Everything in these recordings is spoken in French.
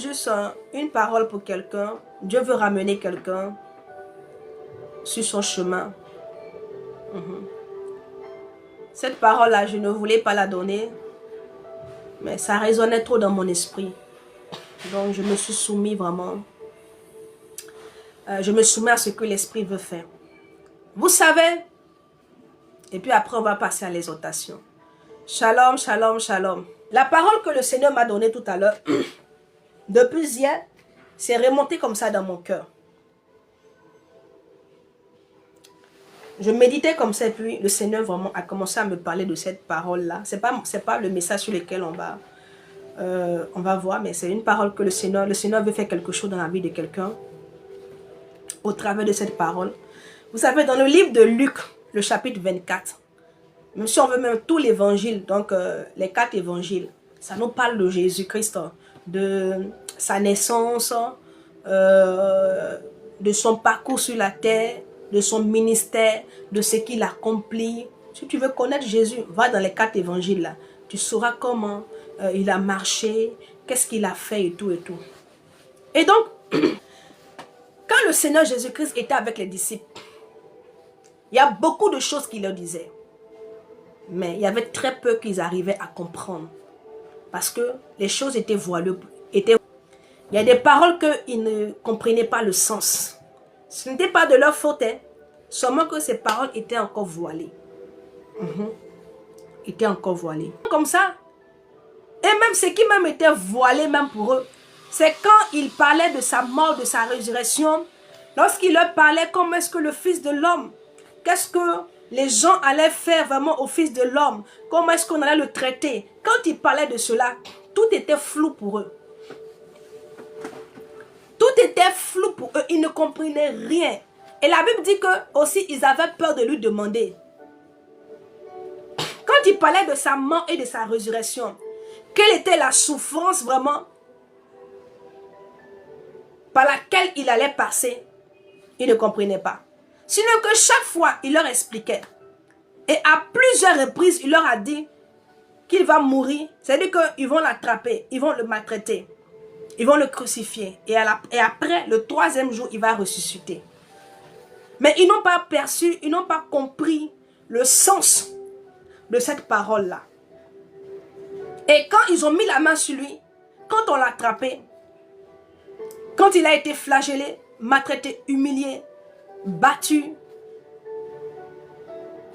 Juste une parole pour quelqu'un. Dieu veut ramener quelqu'un sur son chemin. Cette parole-là, je ne voulais pas la donner, mais ça résonnait trop dans mon esprit. Donc, je me suis soumis vraiment. Je me soumets à ce que l'esprit veut faire. Vous savez, et puis après, on va passer à l'exhortation. Shalom, shalom, shalom. La parole que le Seigneur m'a donnée tout à l'heure, depuis hier, c'est remonté comme ça dans mon cœur. Je méditais comme ça et puis le Seigneur vraiment a commencé à me parler de cette parole-là. C'est pas le message sur lequel on va voir, mais c'est une parole que le Seigneur veut faire quelque chose dans la vie de quelqu'un au travers de cette parole. Vous savez, dans le livre de Luc, le chapitre 24, même si on veut même tout l'évangile, donc les 4 évangiles, ça nous parle de Jésus-Christ, de sa naissance, de son parcours sur la terre, de son ministère, de ce qu'il accomplit. Si tu veux connaître Jésus, va dans les 4 évangiles là. Tu sauras comment il a marché, qu'est-ce qu'il a fait et tout et tout. Et donc, quand le Seigneur Jésus-Christ était avec les disciples, il y a beaucoup de choses qu'il leur disait. Mais il y avait très peu qu'ils arrivaient à comprendre. Parce que les choses étaient voilées. Il y a des paroles qu'ils ne comprenaient pas le sens. Ce n'était pas de leur faute, hein. Seulement que ces paroles étaient encore voilées. Étaient encore voilées. Comme ça. Et même ce qui même était voilé même pour eux, c'est quand il parlait de sa mort, de sa résurrection, lorsqu'il leur parlait comment est-ce que le Fils de l'homme, qu'est-ce que les gens allaient faire vraiment au Fils de l'homme, comment est-ce qu'on allait le traiter. Quand il parlait de cela, tout était flou pour eux. Tout était flou pour eux, ils ne comprenaient rien. Et la Bible dit que aussi ils avaient peur de lui demander. Quand il parlait de sa mort et de sa résurrection, quelle était la souffrance vraiment par laquelle il allait passer, ils ne comprenaient pas. Sinon que chaque fois, il leur expliquait. Et à plusieurs reprises, il leur a dit qu'il va mourir. C'est-à-dire qu'ils vont l'attraper, ils vont le maltraiter. Ils vont le crucifier. Et après, le 3e jour, il va ressusciter. Mais ils n'ont pas perçu, ils n'ont pas compris le sens de cette parole-là. Et quand ils ont mis la main sur lui, quand on l'a attrapé, quand il a été flagellé, maltraité, humilié, battu,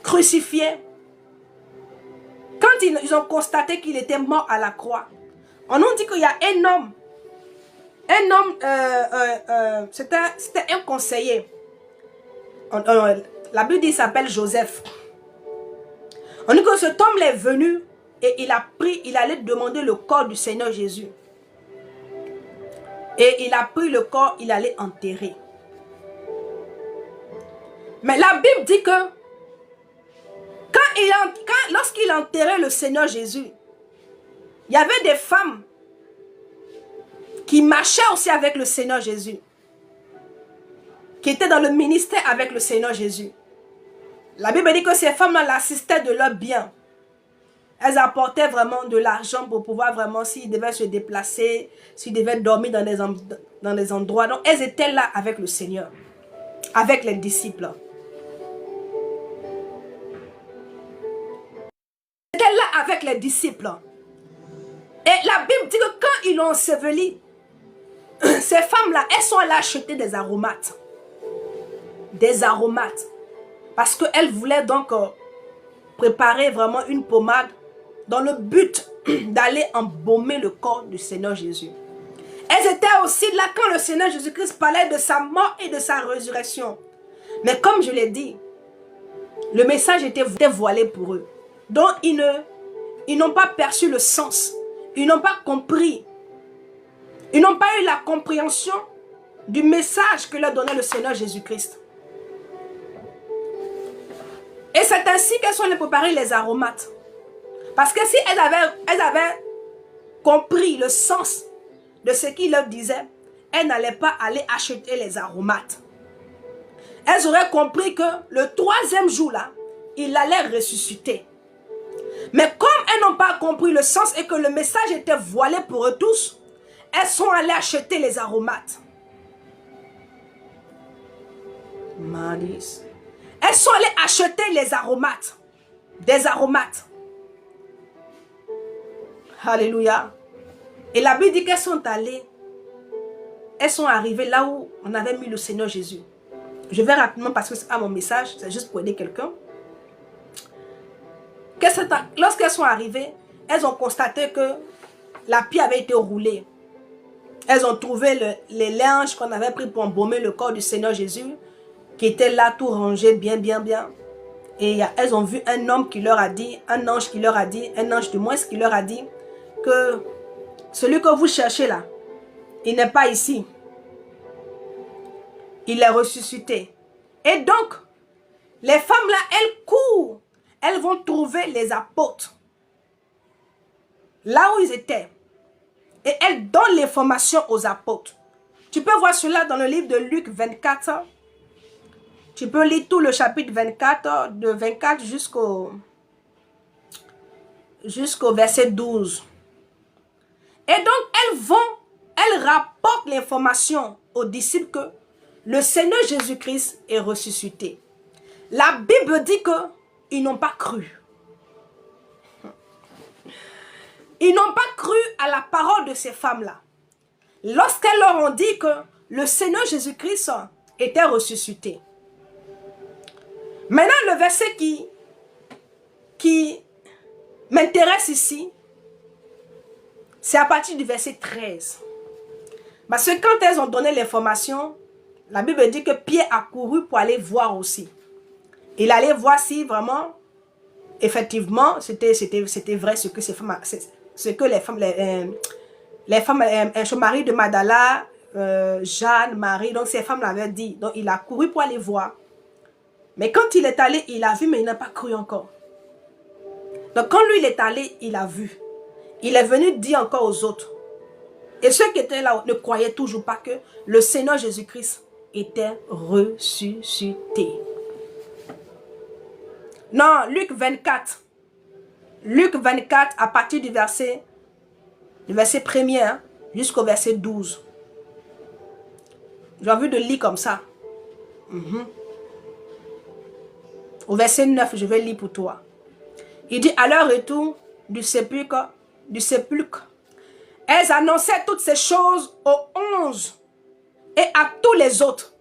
crucifié, quand ils ont constaté qu'il était mort à la croix, on nous dit qu'il y a un homme, c'était un conseiller. La Bible dit qu'il s'appelle Joseph. On dit que cet homme est venu et il allait demander le corps du Seigneur Jésus. Et il a pris le corps, il allait enterrer. Mais la Bible dit que lorsqu'il enterrait le Seigneur Jésus, il y avait des femmes qui marchaient aussi avec le Seigneur Jésus, qui étaient dans le ministère avec le Seigneur Jésus. La Bible dit que ces femmes-là l'assistaient de leurs biens. Elles apportaient vraiment de l'argent pour pouvoir vraiment, s'ils devaient se déplacer, s'ils devaient dormir dans des endroits. Donc, elles étaient là avec le Seigneur, avec les disciples. Elles étaient là avec les disciples. Et la Bible dit que quand ils l'ont enseveli, ces femmes-là, elles sont allées acheter des aromates. Des aromates. Parce qu'elles voulaient donc préparer vraiment une pommade dans le but d'aller embaumer le corps du Seigneur Jésus. Elles étaient aussi là quand le Seigneur Jésus-Christ parlait de sa mort et de sa résurrection. Mais comme je l'ai dit, le message était voilé pour eux. Donc ils n'ont pas perçu le sens. Ils n'ont pas compris. Ils n'ont pas eu la compréhension du message que leur donnait le Seigneur Jésus-Christ. Et c'est ainsi qu'elles sont allées préparer les aromates. Parce que si elles avaient compris le sens de ce qu'il leur disait, elles n'allaient pas aller acheter les aromates. Elles auraient compris que le 3e jour là, il allait ressusciter. Mais comme elles n'ont pas compris le sens et que le message était voilé pour eux tous, elles sont allées acheter les aromates. Elles sont allées acheter les aromates. Des aromates. Alléluia. Et la Bible dit qu'elles sont allées. Elles sont arrivées là où on avait mis le Seigneur Jésus. Je vais rapidement parce que c'est pas mon message. C'est juste pour aider quelqu'un. Lorsqu'elles sont arrivées, elles ont constaté que la pierre avait été roulée. Elles ont trouvé les linges qu'on avait pris pour embaumer le corps du Seigneur Jésus, qui était là tout rangé bien. Et elles ont vu un homme qui leur a dit, un ange qui leur a dit, un ange de moins qui leur a dit que celui que vous cherchez là, il n'est pas ici. Il est ressuscité. Et donc, les femmes là, elles courent. Elles vont trouver les apôtres. Là où ils étaient. Et elles donnent l'information aux apôtres. Tu peux voir cela dans le livre de Luc 24. Tu peux lire tout le chapitre 24, de 24 jusqu'au verset 12. Et donc, elles rapportent l'information aux disciples que le Seigneur Jésus-Christ est ressuscité. La Bible dit qu'ils n'ont pas cru. Ils n'ont pas cru à la parole de ces femmes-là. Lorsqu'elles leur ont dit que le Seigneur Jésus-Christ était ressuscité. Maintenant, le verset qui m'intéresse ici, c'est à partir du verset 13. Parce que quand elles ont donné l'information, la Bible dit que Pierre a couru pour aller voir aussi. Il allait voir si vraiment, effectivement, c'était vrai ce que ces femmes, ce que les femmes, Marie de Magdala, Jeanne, Marie, donc ces femmes l'avaient dit. Donc il a couru pour aller voir. Mais quand il est allé, il a vu, mais il n'a pas cru encore. Donc quand lui il est allé, il a vu. Il est venu dire encore aux autres. Et ceux qui étaient là ne croyaient toujours pas que le Seigneur Jésus-Christ était ressuscité. Non, Luc 24. Luc 24 à partir du verset 1er hein, jusqu'au verset 12. J'ai envie de lire comme ça. Au verset 9, je vais lire pour toi. Il dit, à leur retour du sépulcre, elles annonçaient toutes ces choses aux 11 et à tous les autres.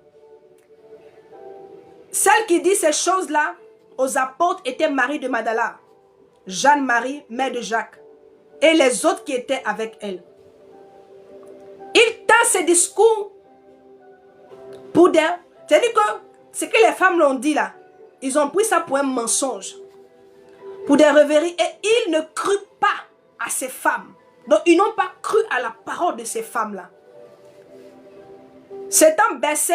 Celle qui dit ces choses-là aux apôtres était Marie de Magdala, Jeanne-Marie, mère de Jacques, et les autres qui étaient avec elle. Il tint ces discours pour des... C'est-à-dire que ce que les femmes l'ont dit là, ils ont pris ça pour un mensonge, pour des rêveries, et ils ne crurent pas à ces femmes. Donc ils n'ont pas cru à la parole de ces femmes-là. S'étant baissé,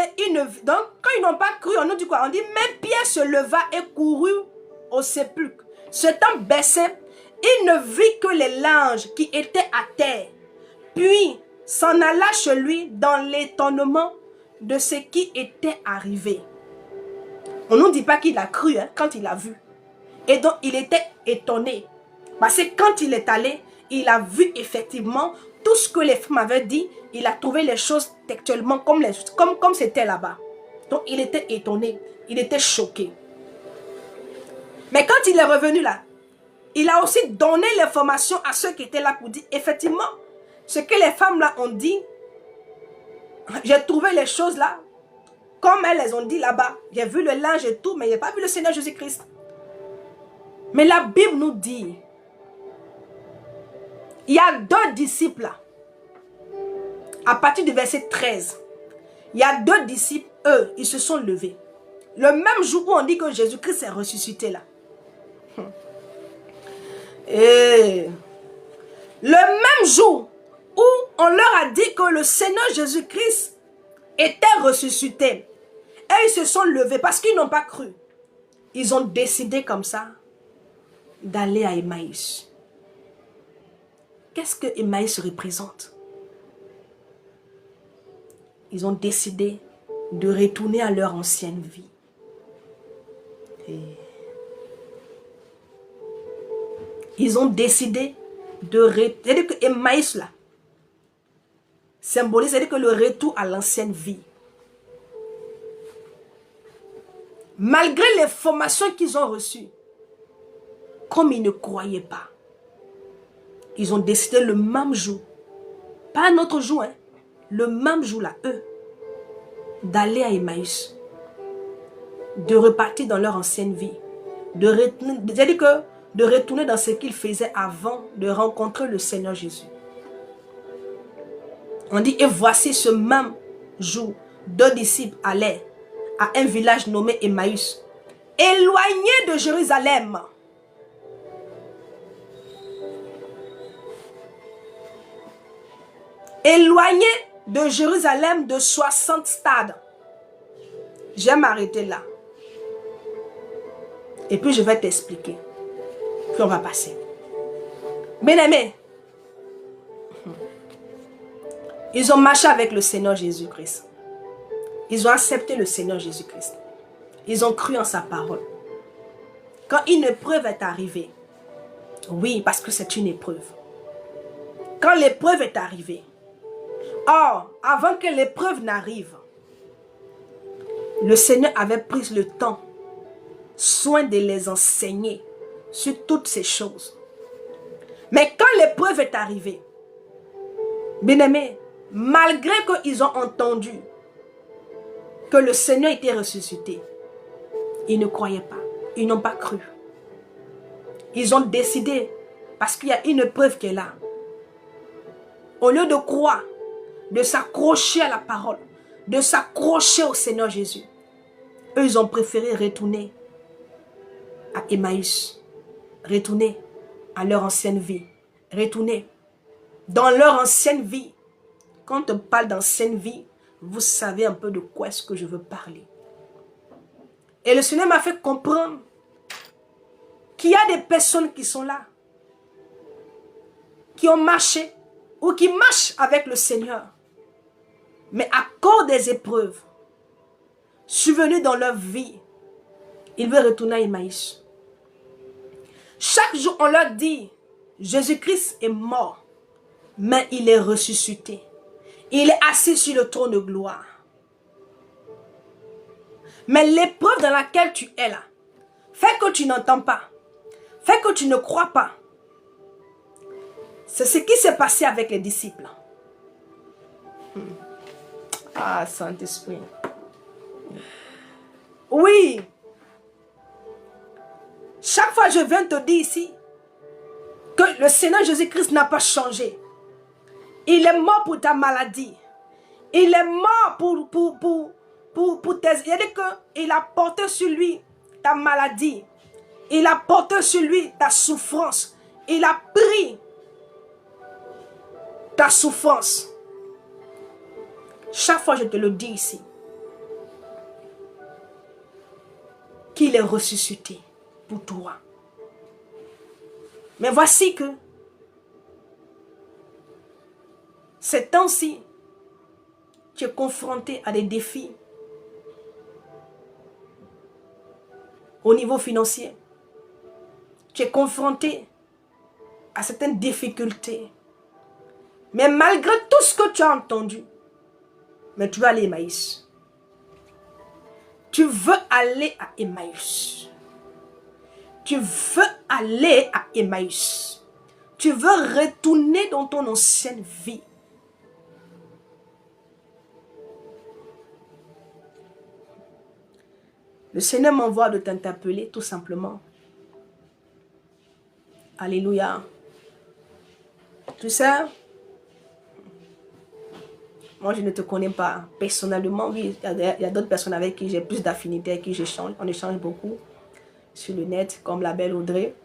donc quand ils n'ont pas cru, on nous dit quoi? On dit même Pierre se leva et courut au sépulcre. S'étant baissé, il ne vit que les linges qui étaient à terre. Puis s'en alla chez lui dans l'étonnement de ce qui était arrivé. On ne nous dit pas qu'il a cru hein, quand il a vu. Et donc il était étonné. Parce que quand il est allé, il a vu effectivement tout ce que les femmes avaient dit. Il a trouvé les choses textuellement comme c'était là-bas. Donc il était étonné. Il était choqué. Mais quand il est revenu là, il a aussi donné l'information à ceux qui étaient là pour dire effectivement, ce que les femmes là ont dit, j'ai trouvé les choses là, comme elles les ont dit là-bas. J'ai vu le linge et tout, mais je n'ai pas vu le Seigneur Jésus-Christ. Mais la Bible nous dit, il y a deux disciples là. À partir du verset 13, il y a deux disciples, eux, ils se sont levés. Le même jour où on dit que Jésus-Christ est ressuscité là. Et le même jour où on leur a dit que le Seigneur Jésus-Christ était ressuscité. Et ils se sont levés parce qu'ils n'ont pas cru. Ils ont décidé comme ça d'aller à Emmaüs. Qu'est-ce que Emmaüs représente? Ils ont décidé de retourner à leur ancienne vie. Et ils ont décidé de... C'est-à-dire que Emmaüs là, symbolise, c'est-à-dire que le retour à l'ancienne vie. Malgré les formations qu'ils ont reçues, comme ils ne croyaient pas, ils ont décidé le même jour, pas un autre jour, hein, le même jour là, eux, d'aller à Emmaüs, de repartir dans leur ancienne vie, c'est-à-dire que de retourner dans ce qu'ils faisaient avant de rencontrer le Seigneur Jésus. On dit, et voici ce même jour, 2 disciples allaient à un village nommé Emmaüs, éloigné de Jérusalem. Éloigné de Jérusalem de 60 stades. J'aime m'arrêter là. Et puis je vais t'expliquer. Puis on va passer. Bien-aimés, ils ont marché avec le Seigneur Jésus-Christ. Ils ont accepté le Seigneur Jésus-Christ. Ils ont cru en sa parole. Quand une épreuve est arrivée, oui, parce que c'est une épreuve. Quand l'épreuve est arrivée, or, avant que l'épreuve n'arrive, le Seigneur avait pris le temps, soin de les enseigner sur toutes ces choses. Mais quand l'épreuve est arrivée, bien-aimés, malgré qu'ils ont entendu que le Seigneur était ressuscité, ils ne croyaient pas, ils n'ont pas cru. Ils ont décidé, parce qu'il y a une épreuve qui est là, au lieu de croire, de s'accrocher à la parole, de s'accrocher au Seigneur Jésus, eux, ils ont préféré retourner à Emmaüs, retourner à leur ancienne vie, retourner dans leur ancienne vie. Quand on parle d'ancienne vie, vous savez un peu de quoi est-ce que je veux parler. Et le Seigneur m'a fait comprendre qu'il y a des personnes qui sont là, qui ont marché ou qui marchent avec le Seigneur. Mais à cause des épreuves survenues dans leur vie, ils veulent retourner à Emmaüs. Chaque jour, on leur dit, Jésus-Christ est mort, mais il est ressuscité. Il est assis sur le trône de gloire. Mais l'épreuve dans laquelle tu es là, fait que tu n'entends pas, fait que tu ne crois pas. C'est ce qui s'est passé avec les disciples. Ah, Saint-Esprit. Oui. Chaque fois je viens te dire ici que le Seigneur Jésus-Christ n'a pas changé. Il est mort pour ta maladie. Il est mort pour tes... C'est-à-dire qu'il a porté sur lui ta maladie. Il a porté sur lui ta souffrance. Il a pris ta souffrance. Chaque fois je te le dis ici. Qu'il est ressuscité pour toi. Mais voici que ces temps-ci, tu es confronté à des défis au niveau financier. Tu es confronté à certaines difficultés. Mais malgré tout ce que tu as entendu, mais tu veux aller à Emmaüs. Tu veux aller à Emmaüs. Tu veux aller à Emmaüs. Tu veux retourner dans ton ancienne vie. Le Seigneur m'envoie de t'interpeller tout simplement. Alléluia. Tu sais, moi je ne te connais pas personnellement. Oui, il y a d'autres personnes avec qui j'ai plus d'affinité, avec qui j'échange. On échange beaucoup sur le net, comme la belle Audrey.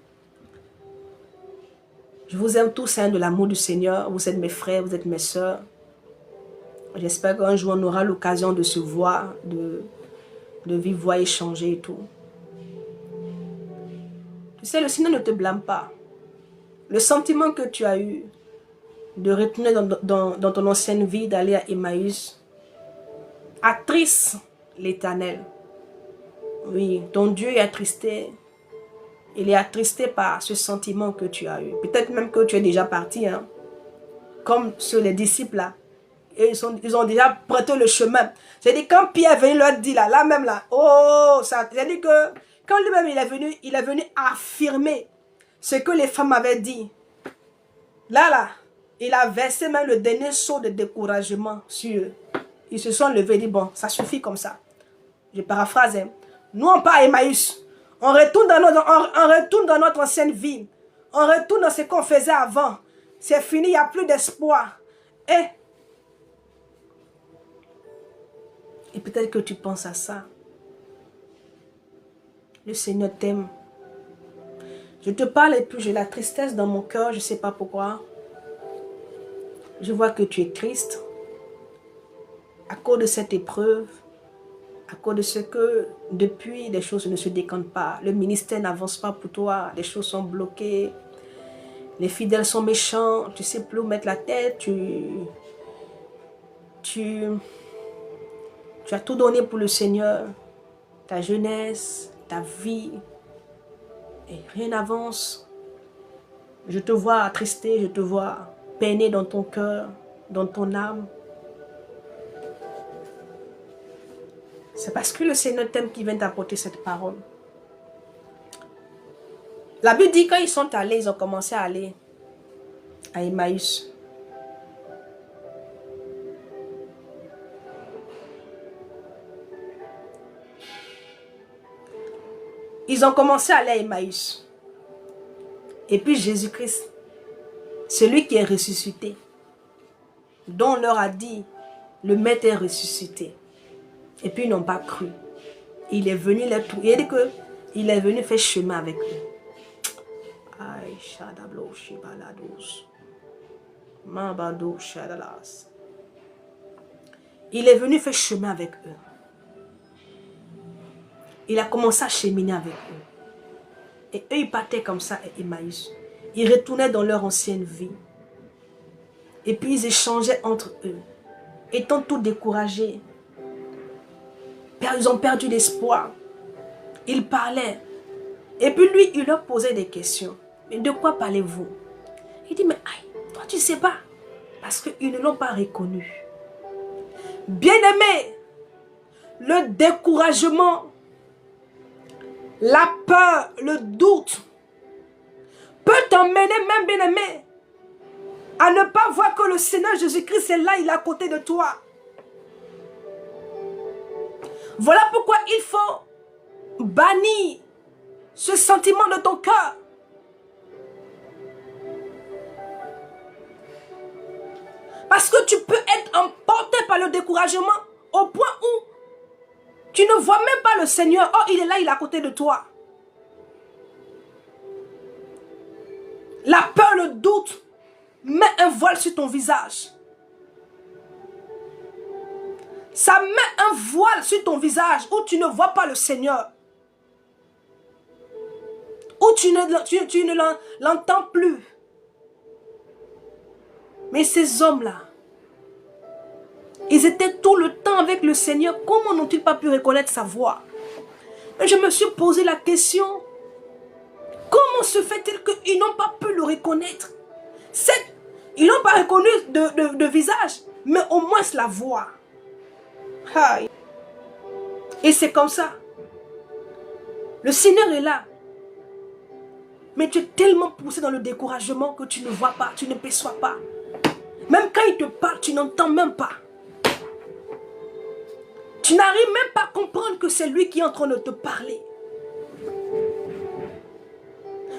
Je vous aime tous, hein, de l'amour du Seigneur. Vous êtes mes frères, vous êtes mes sœurs. J'espère qu'un jour on aura l'occasion de se voir, de vivre, voix, échanger et tout. Tu sais, le Seigneur ne te blâme pas. Le sentiment que tu as eu de retourner dans ton ancienne vie, d'aller à Emmaüs, attriste l'Éternel. Oui, ton Dieu est attristé. Il est attristé par ce sentiment que tu as eu. Peut-être même que tu es déjà parti, hein. Comme sur les disciples là. Et ils ont déjà prêté le chemin. J'ai dit, quand Pierre est venu leur dire là même là, oh, ça, j'ai dit que quand lui-même il est venu affirmer ce que les femmes avaient dit. Là, il a versé même le dernier saut de découragement sur eux. Ils se sont levés et dit, bon, ça suffit comme ça. Je paraphrase. Hein. Nous, on part à Emmaüs. On retourne dans notre ancienne vie. On retourne dans ce qu'on faisait avant. C'est fini, il n'y a plus d'espoir. Et peut-être que tu penses à ça. Le Seigneur t'aime. Je te parle et puis j'ai la tristesse dans mon cœur, je ne sais pas pourquoi. Je vois que tu es triste à cause de cette épreuve, à cause de ce que depuis les choses ne se décantent pas. Le ministère n'avance pas pour toi, les choses sont bloquées, les fidèles sont méchants, tu ne sais plus où mettre la tête, tu as tout donné pour le Seigneur, ta jeunesse, ta vie, et rien n'avance. Je te vois attristé, je te vois peiné dans ton cœur, dans ton âme. C'est parce que le Seigneur t'aime qu'il vient t'apporter cette parole. La Bible dit quand ils sont allés, ils ont commencé à aller à Emmaüs. Ils ont commencé à aller à Emmaüs. Et puis Jésus-Christ, celui qui est ressuscité, dont on leur a dit, le maître est ressuscité. Et puis ils n'ont pas cru. Il est venu les trouver. Il a dit qu'il est venu faire chemin avec eux. Aïe, shadablo, shibalados. Mabado, shadalas. Il est venu faire chemin avec eux. Il a commencé à cheminer avec eux. Et eux, ils partaient comme ça à Emmaüs. Ils retournaient dans leur ancienne vie. Et puis ils échangeaient entre eux. Étant tout découragés. Ils ont perdu l'espoir. Ils parlaient. Et puis lui, il leur posait des questions. Mais de quoi parlez-vous? Il dit, mais aïe, toi tu ne sais pas. Parce qu'ils ne l'ont pas reconnu. Bien-aimé, le découragement, la peur, le doute peut t'emmener même, bien-aimé, à ne pas voir que le Seigneur Jésus-Christ est là, il est à côté de toi. Voilà pourquoi il faut bannir ce sentiment de ton cœur. Parce que tu peux être emporté par le découragement au point où tu ne vois même pas le Seigneur. Oh, il est là, il est à côté de toi. La peur, le doute met un voile sur ton visage. Ça met un voile sur ton visage où tu ne vois pas le Seigneur. Où tu ne l'entends plus. Mais ces hommes-là, ils étaient tout le temps avec le Seigneur. Comment n'ont-ils pas pu reconnaître sa voix? Et je me suis posé la question. Comment se fait-il qu'ils n'ont pas pu le reconnaître? Ils n'ont pas reconnu de visage, mais au moins la voix. Et c'est comme ça. Le Seigneur est là. Mais tu es tellement poussé dans le découragement que tu ne vois pas, tu ne perçois pas. Même quand il te parle, tu n'entends même pas. Tu n'arrives même pas à comprendre que c'est lui qui est en train de te parler.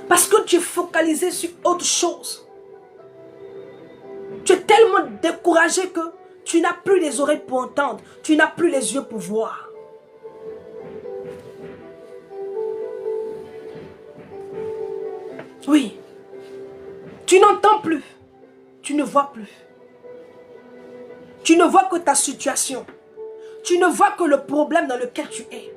Parce que tu es focalisé sur autre chose. Tu es tellement découragé que tu n'as plus les oreilles pour entendre. Tu n'as plus les yeux pour voir. Oui. Tu n'entends plus. Tu ne vois plus. Tu ne vois que ta situation. Tu ne vois que le problème dans lequel tu es.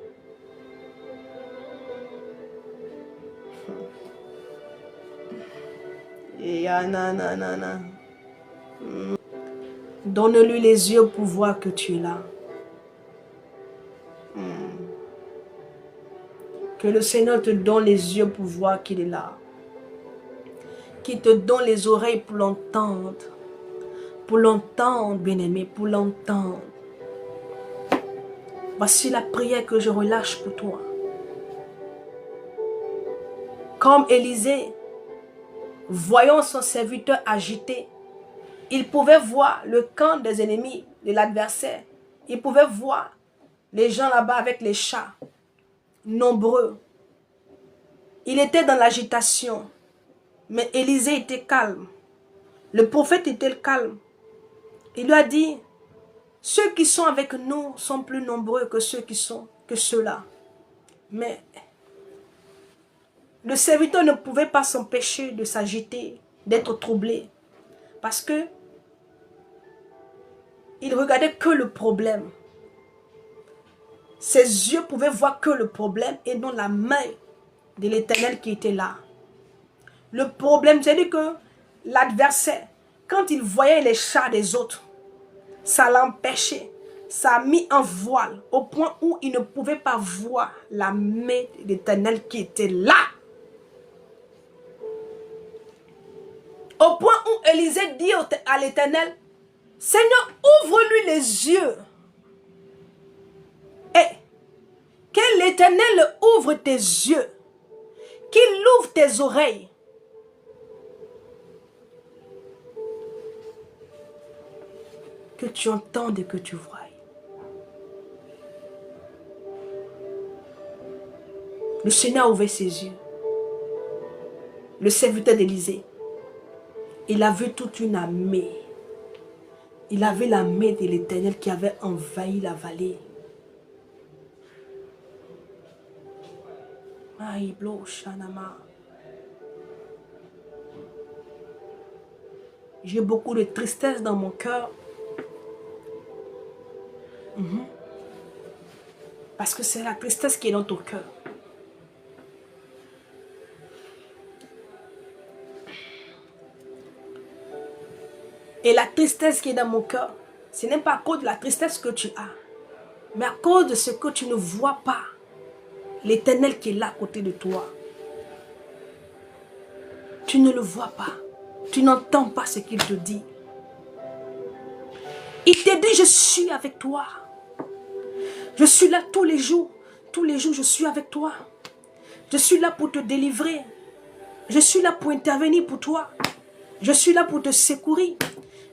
Donne-lui les yeux pour voir que tu es là. Que le Seigneur te donne les yeux pour voir qu'il est là. Qu'il te donne les oreilles pour l'entendre. Pour longtemps, bien-aimé, pour longtemps. Voici la prière que je relâche pour toi. Comme Élisée, voyant son serviteur agité, il pouvait voir le camp des ennemis, de l'adversaire. Il pouvait voir les gens là-bas avec les chars, nombreux. Il était dans l'agitation, mais Élisée était calme. Le prophète était calme. Il lui a dit, ceux qui sont avec nous sont plus nombreux que ceux-là. Mais le serviteur ne pouvait pas s'empêcher de s'agiter, d'être troublé. Parce que il regardait que le problème. Ses yeux pouvaient voir que le problème et non la main de l'Éternel qui était là. Le problème, c'est que l'adversaire, quand il voyait les chars des autres, ça l'empêchait. Ça a mis un voile au point où il ne pouvait pas voir la main de l'Éternel qui était là. Au point où Élisée dit à l'Éternel, Seigneur, ouvre-lui les yeux. Et que l'Éternel ouvre tes yeux, qu'il ouvre tes oreilles. Que tu entendes et que tu vois. Le Seigneur a ouvert ses yeux. Le serviteur d'Élisée, il a vu toute une armée. Il avait la main de l'Éternel qui avait envahi la vallée. J'ai beaucoup de tristesse dans mon cœur. Parce que c'est la tristesse qui est dans ton cœur. Et la tristesse qui est dans mon cœur, ce n'est pas à cause de la tristesse que tu as, mais à cause de ce que tu ne vois pas. L'Éternel qui est là à côté de toi. Tu ne le vois pas. Tu n'entends pas ce qu'il te dit. Il te dit, je suis avec toi. Je suis là tous les jours. Tous les jours, je suis avec toi. Je suis là pour te délivrer. Je suis là pour intervenir pour toi. Je suis là pour te secourir.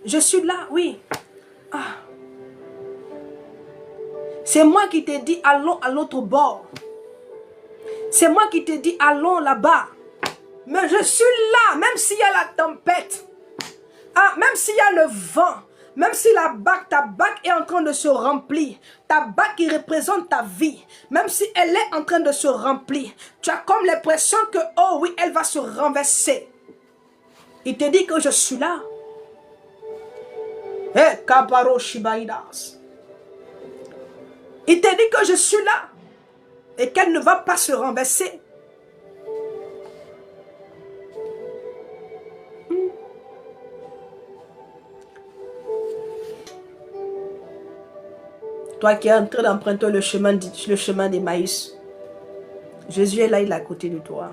Je suis là, oui. Ah. C'est moi qui t'ai dit, allons à l'autre bord. C'est moi qui t'ai dit, allons là-bas. Mais je suis là, même s'il y a la tempête. Ah, même s'il y a le vent. Même si ta bague est en train de se remplir. Ta bague qui représente ta vie. Même si elle est en train de se remplir. Tu as comme l'impression que, oh oui, elle va se renverser. Il te dit que je suis là. Il te dit que je suis là et qu'elle ne va pas se renverser. Toi qui es en train d'emprunter le chemin d'Emmaüs, Jésus est là, il est à côté de toi.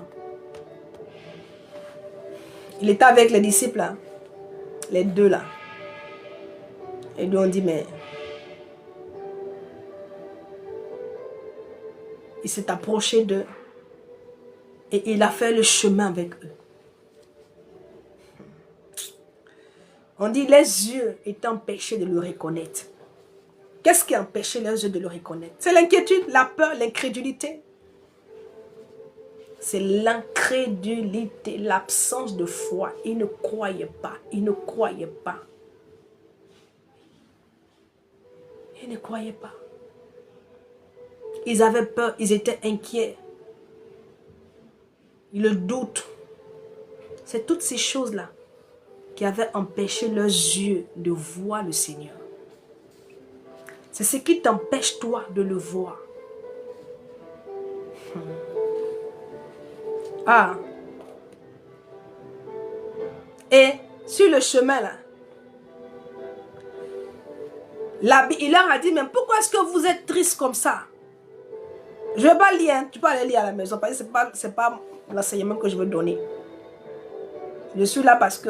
Il était avec les disciples là, les deux là. Et lui on dit, mais il s'est approché d'eux et il a fait le chemin avec eux. On dit, les yeux étaient empêchés de le reconnaître. Qu'est-ce qui a empêché les yeux de le reconnaître? C'est l'inquiétude, la peur, l'incrédulité. C'est l'incrédulité, l'absence de foi. Ils ne croyaient pas, ils ne croyaient pas. Ils ne croyaient pas. Ils avaient peur, ils étaient inquiets. Le doute. C'est toutes ces choses-là qui avaient empêché leurs yeux de voir le Seigneur. C'est ce qui t'empêche toi de le voir. Ah. Et sur le chemin là, il leur a dit, mais pourquoi est-ce que vous êtes triste comme ça? Je ne vais pas lire, hein. Tu peux aller lire à la maison, parce que ce n'est pas l'enseignement que je veux donner. Je suis là parce que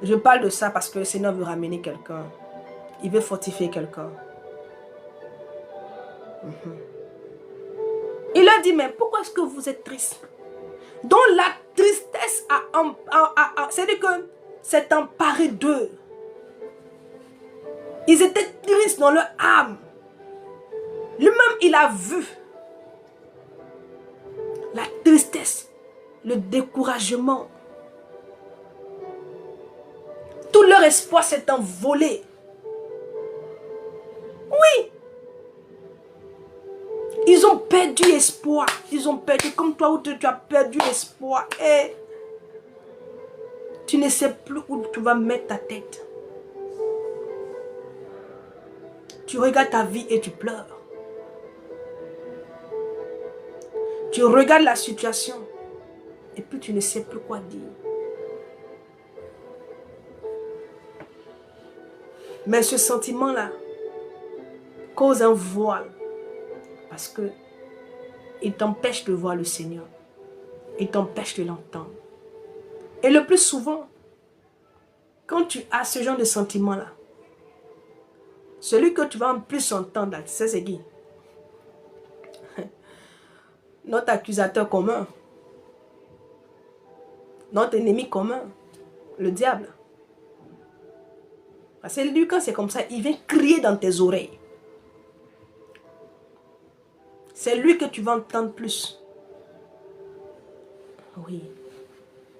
Je parle de ça parce que le Seigneur veut ramener quelqu'un. Il veut fortifier quelqu'un. Il a dit, mais pourquoi est-ce que vous êtes triste? Donc la tristesse c'est-à-dire que c'est emparé d'eux. Ils étaient tristes dans leur âme. Lui-même, il a vu la tristesse, le découragement. Tout leur espoir s'est envolé. Oui. Ils ont perdu espoir. Ils ont perdu, comme toi, où tu as perdu l'espoir. Et tu ne sais plus où tu vas mettre ta tête. Tu regardes ta vie et tu pleures. Tu regardes la situation et puis tu ne sais plus quoi dire. Mais ce sentiment-là cause un voile parce que il t'empêche de voir le Seigneur. Il t'empêche de l'entendre. Et le plus souvent, quand tu as ce genre de sentiment-là, celui que tu vas en plus entendre, tu sais c'est qui? Notre accusateur commun. Notre ennemi commun. Le diable. Parce que lui, quand c'est comme ça, il vient crier dans tes oreilles. C'est lui que tu vas entendre plus. Oui.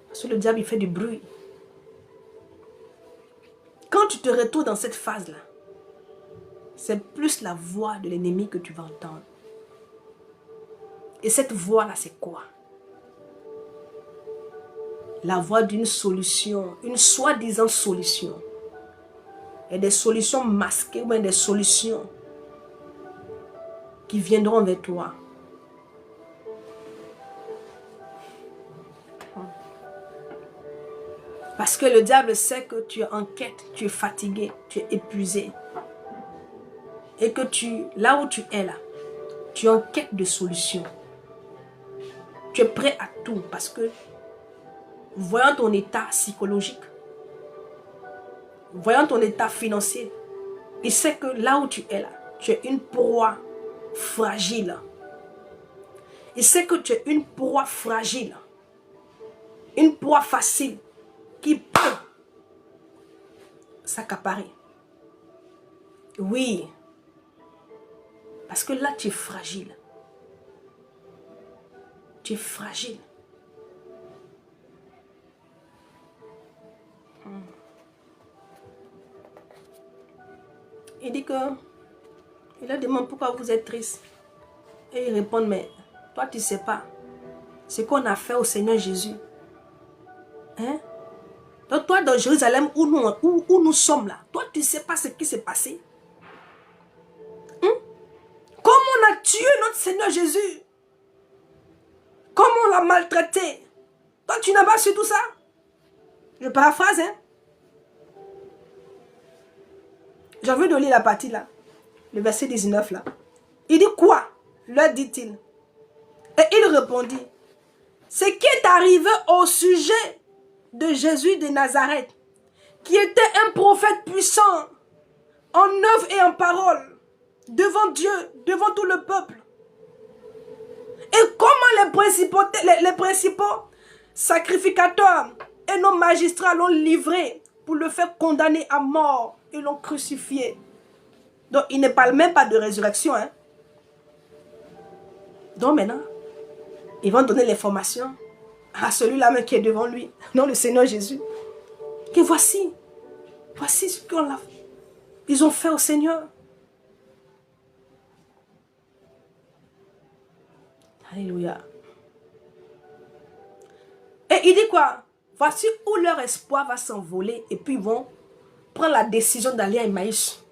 Parce que le diable, il fait du bruit. Quand tu te retrouves dans cette phase-là, c'est plus la voix de l'ennemi que tu vas entendre. Et cette voix-là, c'est quoi? La voix d'une solution, une soi-disant solution. Et des solutions masquées ou bien des solutions qui viendront vers toi. Parce que le diable sait que tu es en quête, tu es fatigué, tu es épuisé. Et que là où tu es là, tu es en quête de solution. Tu es prêt à tout parce que, voyant ton état psychologique, voyant ton état financier, il sait que là où tu es là, tu es une proie fragile. Il sait que tu es une proie fragile, une proie facile qui peut s'accaparer. Oui, parce que là tu es fragile. Tu es fragile. Il dit que, il leur demande pourquoi vous êtes triste. Et ils répondent, mais toi tu ne sais pas ce qu'on a fait au Seigneur Jésus. Hein? Donc toi dans Jérusalem où nous sommes là, toi tu ne sais pas ce qui s'est passé. Hein? Comment on a tué notre Seigneur Jésus? Comment on l'a maltraité? Toi tu n'as pas su tout ça? Je paraphrase, hein? J'ai envie de lire la partie là. Le verset 19 là. Il dit quoi? Leur dit-il. Et il répondit. Ce qui est arrivé au sujet de Jésus de Nazareth, qui était un prophète puissant, en œuvre et en parole, devant Dieu, devant tout le peuple. Et comment les principaux sacrificateurs et nos magistrats l'ont livré pour le faire condamner à mort et l'ont crucifié. Donc il ne parle même pas de résurrection. Hein? Donc maintenant, ils vont donner l'information à celui-là même qui est devant lui, non le Seigneur Jésus. Que voici ce qu'ils ont fait au Seigneur. Alléluia. Et il dit quoi? Voici où leur espoir va s'envoler et puis ils vont prendre la décision d'aller à Emmaüs,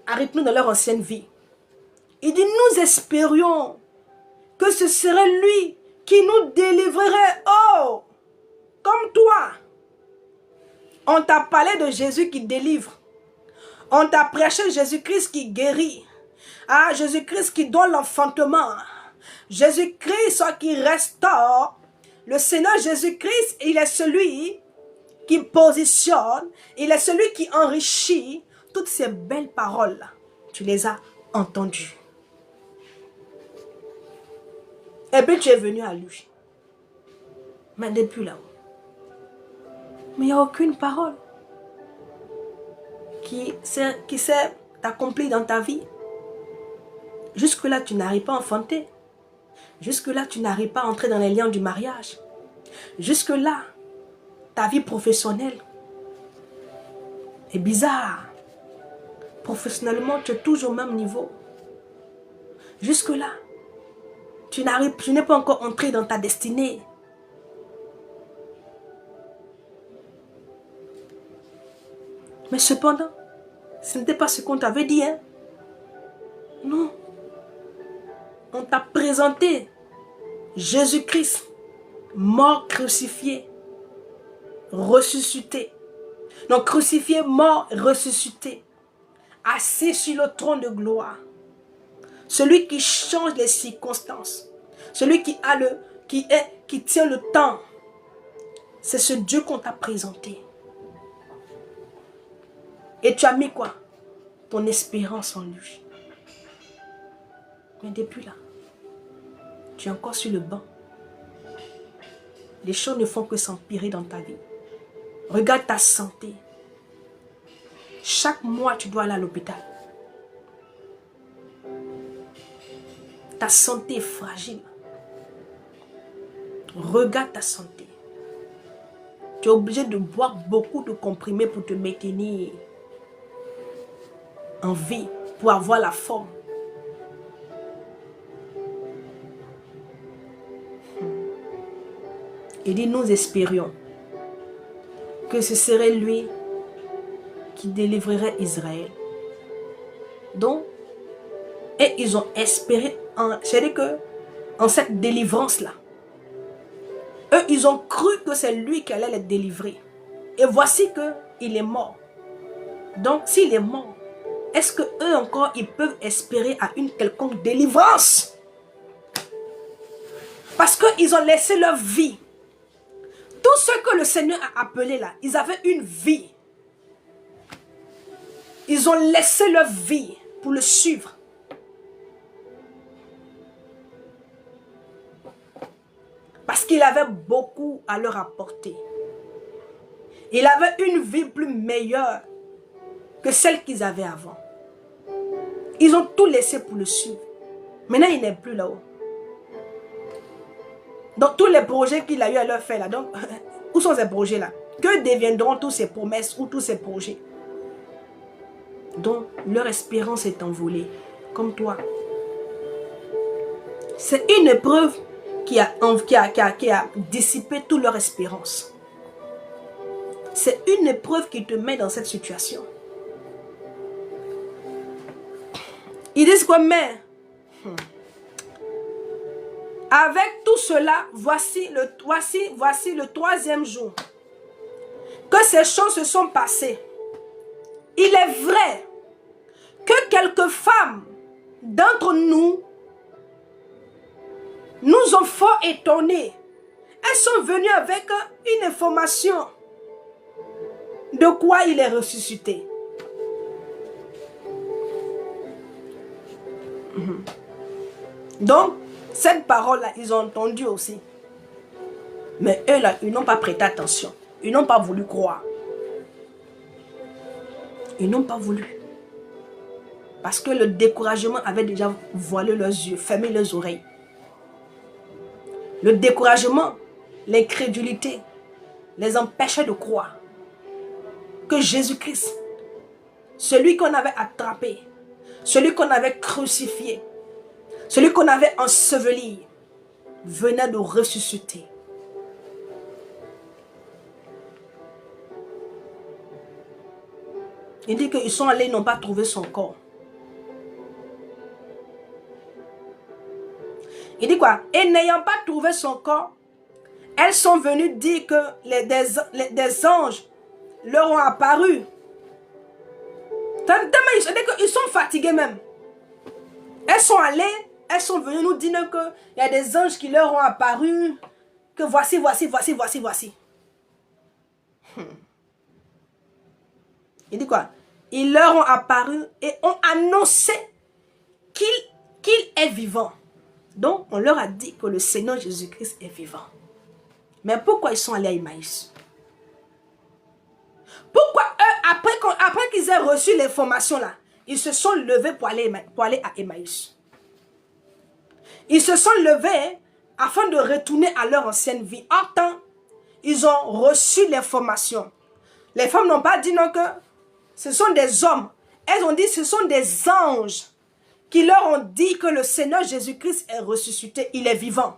à retourner dans leur ancienne vie. Il dit, nous espérions que ce serait lui qui nous délivrerait. Oh, comme toi. On t'a parlé de Jésus qui délivre. On t'a prêché Jésus-Christ qui guérit. Ah, Jésus-Christ qui donne l'enfantement. Jésus-Christ qui restaure. Le Seigneur Jésus-Christ, il est celui qui positionne, il est celui qui enrichit. Toutes ces belles paroles-là, tu les as entendues. Et puis tu es venu à lui. Mais depuis là-haut. Mais il n'y a aucune parole qui s'est accomplie dans ta vie. Jusque-là, tu n'arrives pas à enfanter. Jusque-là, tu n'arrives pas à entrer dans les liens du mariage. Jusque-là, ta vie professionnelle est bizarre. Professionnellement, tu es toujours au même niveau. Jusque-là, tu n'es pas encore entré dans ta destinée. Mais cependant, ce n'était pas ce qu'on t'avait dit, hein? Non. On t'a présenté Jésus-Christ, mort, crucifié, ressuscité. Donc crucifié, mort, ressuscité, assis sur le trône de gloire. Celui qui change les circonstances. Celui qui tient le temps. C'est ce Dieu qu'on t'a présenté. Et tu as mis quoi? Ton espérance en lui. Mais depuis là, tu es encore sur le banc. Les choses ne font que s'empirer dans ta vie. Regarde ta santé. Chaque mois, tu dois aller à l'hôpital. Ta santé est fragile. Regarde ta santé. Tu es obligé de boire beaucoup de comprimés pour te maintenir en vie, pour avoir la forme. Il dit, nous espérions que ce serait lui qui délivrerait Israël. Donc, et ils ont espéré, c'est-à-dire que en cette délivrance-là, eux, ils ont cru que c'est lui qui allait les délivrer. Et voici qu'il est mort. Donc, s'il est mort, est-ce qu'eux encore, ils peuvent espérer à une quelconque délivrance? Parce qu'ils ont laissé leur vie. Tous ceux que le Seigneur a appelés là, ils avaient une vie. Ils ont laissé leur vie pour le suivre. Parce qu'il avait beaucoup à leur apporter. Il avait une vie plus meilleure que celle qu'ils avaient avant. Ils ont tout laissé pour le suivre. Maintenant, il n'est plus là-haut. Donc, tous les projets qu'il a eu à leur faire là, donc, où sont ces projets-là? Que deviendront tous ces promesses ou tous ces projets? Donc, leur espérance est envolée, comme toi. C'est une épreuve qui a dissipé toute leur espérance. C'est une épreuve qui te met dans cette situation. Ils disent quoi, mais avec tout cela, voici le troisième jour que ces choses se sont passées. Il est vrai que quelques femmes d'entre nous nous ont fort étonnés. Elles sont venues avec une information de quoi il est ressuscité. Donc, cette parole-là, ils ont entendu aussi. Mais eux, là, ils n'ont pas prêté attention. Ils n'ont pas voulu croire. Ils n'ont pas voulu. Parce que le découragement avait déjà voilé leurs yeux, fermé leurs oreilles. Le découragement, l'incrédulité, les empêchait de croire que Jésus-Christ, celui qu'on avait attrapé, celui qu'on avait crucifié, celui qu'on avait enseveli, venait de ressusciter. Il dit qu'ils sont allés, ils n'ont pas trouvé son corps. Il dit quoi? Et n'ayant pas trouvé son corps, elles sont venues dire que des anges leur ont apparu. C'est-à-dire qu'ils sont fatigués même. Elles sont allées, elles sont venues nous dire qu'il y a des anges qui leur ont apparu, que voici. Il dit quoi? Ils leur ont apparu et ont annoncé qu'il est vivant. Donc, on leur a dit que le Seigneur Jésus-Christ est vivant. Mais pourquoi ils sont allés à Emmaüs? Pourquoi eux, après qu'ils aient reçu l'information là, ils se sont levés pour aller à Emmaüs? Ils se sont levés afin de retourner à leur ancienne vie. En temps, ils ont reçu l'information. Les femmes n'ont pas dit non que ce sont des hommes. Elles ont dit ce sont des anges qui leur ont dit que le Seigneur Jésus-Christ est ressuscité. Il est vivant.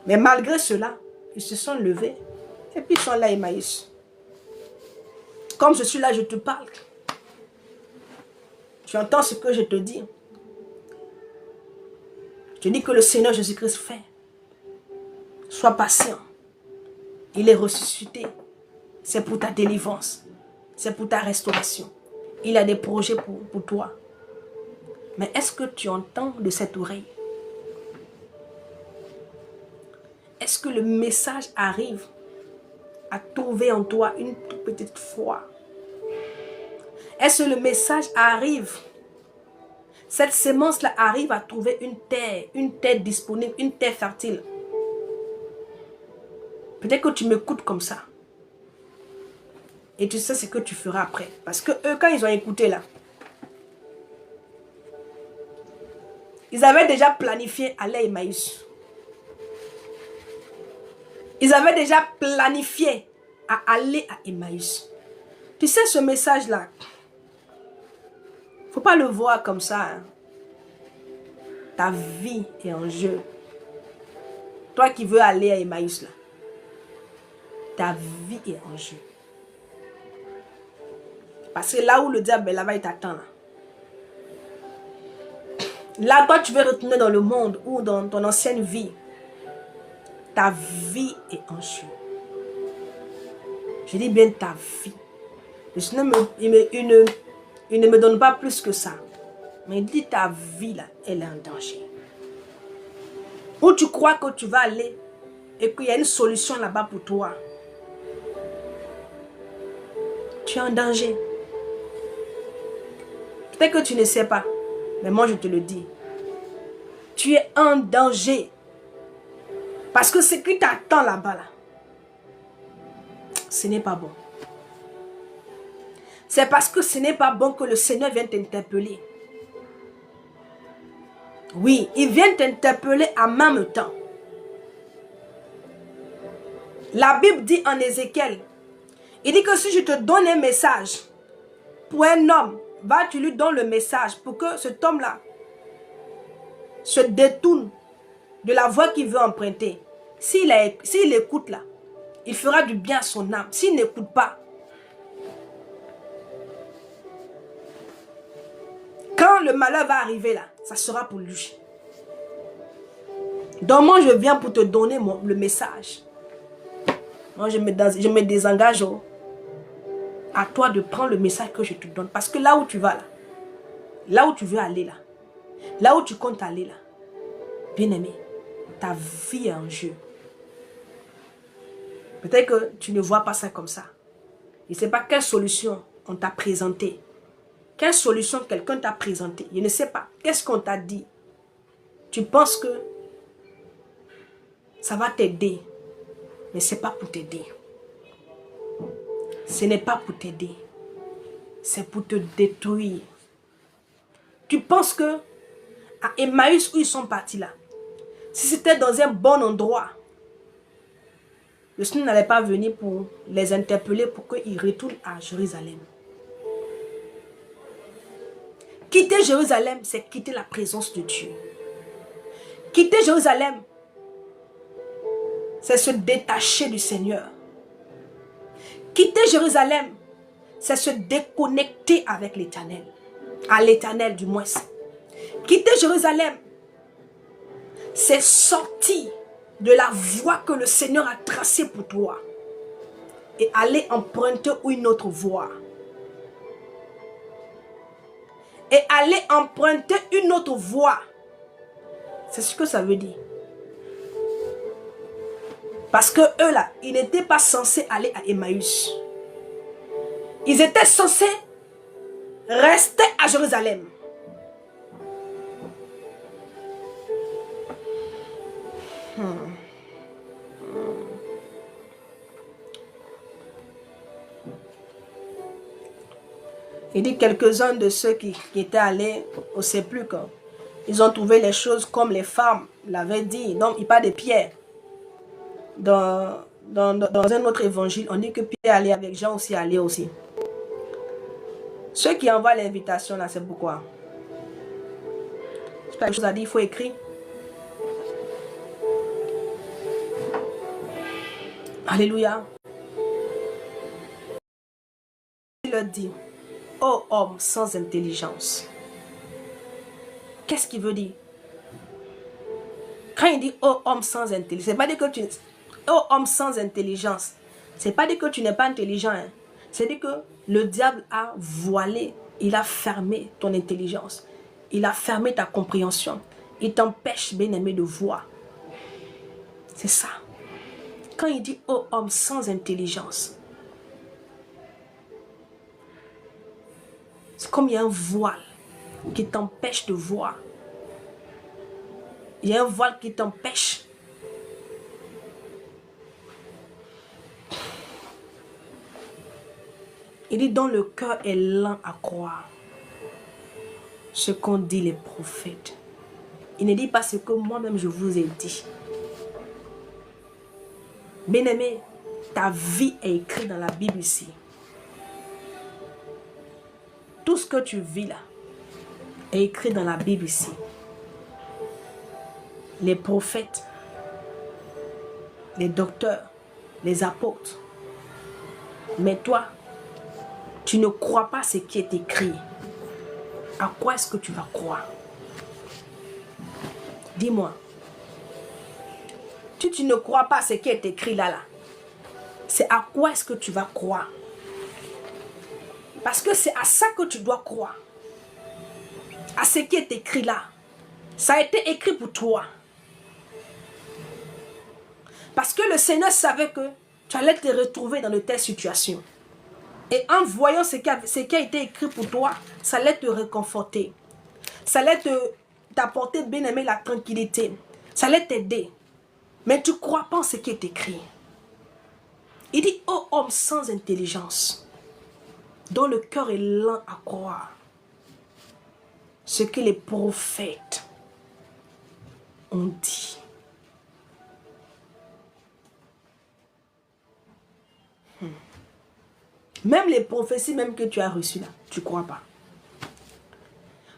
Mais malgré cela, ils se sont levés et puis ils sont là à Emmaüs. Comme je suis là, je te parle. Tu entends ce que je te dis. Je dis que le Seigneur Jésus-Christ fait. Sois patient. Il est ressuscité. C'est pour ta délivrance. C'est pour ta restauration. Il a des projets pour toi. Mais est-ce que tu entends de cette oreille? Est-ce que le message arrive à trouver en toi une toute petite foi? Est-ce que le message arrive, cette sémence-là arrive à trouver une terre disponible, une terre fertile? Peut-être que tu m'écoutes comme ça. Et tu sais ce que tu feras après. Parce que eux, quand ils ont écouté là, ils avaient déjà planifié aller à Emmaüs. Ils avaient déjà planifié à aller à Emmaüs. Tu sais, ce message-là, il ne faut pas le voir comme ça. Hein. Ta vie est en jeu. Toi qui veux aller à Emmaüs, là, ta vie est en jeu. Parce que là où le diable est, là-bas, il t'attend. Là, toi, tu veux retourner dans le monde ou dans ton ancienne vie. Ta vie est en jeu. Je dis bien ta vie. Le Seigneur, il ne me donne pas plus que ça. Mais il dit ta vie, là, elle est en danger. Où tu crois que tu vas aller et qu'il y a une solution là-bas pour toi. Tu es en danger. Peut-être que tu ne sais pas, mais moi je te le dis. Tu es en danger. Parce que ce qui t'attend là-bas, là, ce n'est pas bon. C'est parce que ce n'est pas bon que le Seigneur vient t'interpeller. Oui, il vient t'interpeller en même temps. La Bible dit en Ézéchiel, il dit que si je te donne un message pour un homme, vas-tu lui donner le message pour que cet homme-là se détourne de la voie qu'il veut emprunter. S'il écoute là, il fera du bien à son âme. S'il n'écoute pas, quand le malheur va arriver là, ça sera pour lui. Donc moi je viens pour te donner le message. Moi je me désengage. Oh. À toi de prendre le message que je te donne. Parce que là où tu vas là, là où tu veux aller là, là où tu comptes aller là, bien aimé, ta vie est en jeu. Peut-être que tu ne vois pas ça comme ça. Je ne sais pas quelle solution on t'a présenté. Quelle solution quelqu'un t'a présenté. Je ne sais pas. Qu'est-ce qu'on t'a dit? Tu penses que ça va t'aider. Mais ce n'est pas pour t'aider. Ce n'est pas pour t'aider. C'est pour te détruire. Tu penses que à Emmaüs où ils sont partis là, si c'était dans un bon endroit, le Seigneur n'allait pas venir pour les interpeller pour qu'ils retournent à Jérusalem. Quitter Jérusalem, c'est quitter la présence de Dieu. Quitter Jérusalem, c'est se détacher du Seigneur. Quitter Jérusalem, c'est se déconnecter avec l'Éternel. À l'Éternel du moins. Quitter Jérusalem, c'est sortir de la voie que le Seigneur a tracée pour toi et aller emprunter une autre voie. Et aller emprunter une autre voie. C'est ce que ça veut dire. Parce que eux là, ils n'étaient pas censés aller à Emmaüs. Ils étaient censés rester à Jérusalem. Il dit quelques-uns de ceux qui étaient allés au sépulcre, ils ont trouvé les choses comme les femmes l'avaient dit. Donc, il parle de Pierre. Dans un autre évangile, on dit que Pierre allait avec Jean aussi, allait aussi. Ceux qui envoient l'invitation là, c'est pourquoi. C'est pas quelque chose à dire, il faut écrire. Alléluia. Il leur dit, ô homme sans intelligence. Qu'est-ce qu'il veut dire? Quand il dit ô homme sans intelligence, c'est pas dire que tu... Ô homme sans intelligence, c'est pas dire que tu n'es pas intelligent. Hein. C'est dire que le diable a voilé, il a fermé ton intelligence. Il a fermé ta compréhension. Il t'empêche, bien-aimé, de voir. C'est ça. Quand il dit ô homme sans intelligence, c'est comme il y a un voile qui t'empêche de voir. Il y a un voile qui t'empêche. Il dit dont le cœur est lent à croire ce qu'ont dit les prophètes. Il ne dit pas ce que moi-même je vous ai dit. Bien-aimé, ta vie est écrite dans la Bible ici. Tout ce que tu vis là est écrit dans la Bible ici. Les prophètes, les docteurs, les apôtres. Mais toi, tu ne crois pas ce qui est écrit. À quoi est-ce que tu vas croire? Dis-moi. Si tu ne crois pas ce qui est écrit là, c'est à quoi est-ce que tu vas croire? Parce que c'est à ça que tu dois croire. À ce qui est écrit là. Ça a été écrit pour toi. Parce que le Seigneur savait que tu allais te retrouver dans de telles situations. Et en voyant ce qui a été écrit pour toi, ça allait te réconforter. Ça allait t'apporter, bien aimé, la tranquillité. Ça allait t'aider. Mais tu ne crois pas en ce qui est écrit. Il dit, ô homme sans intelligence, dont le cœur est lent à croire ce que les prophètes ont dit. Même les prophéties même que tu as reçues là, tu ne crois pas.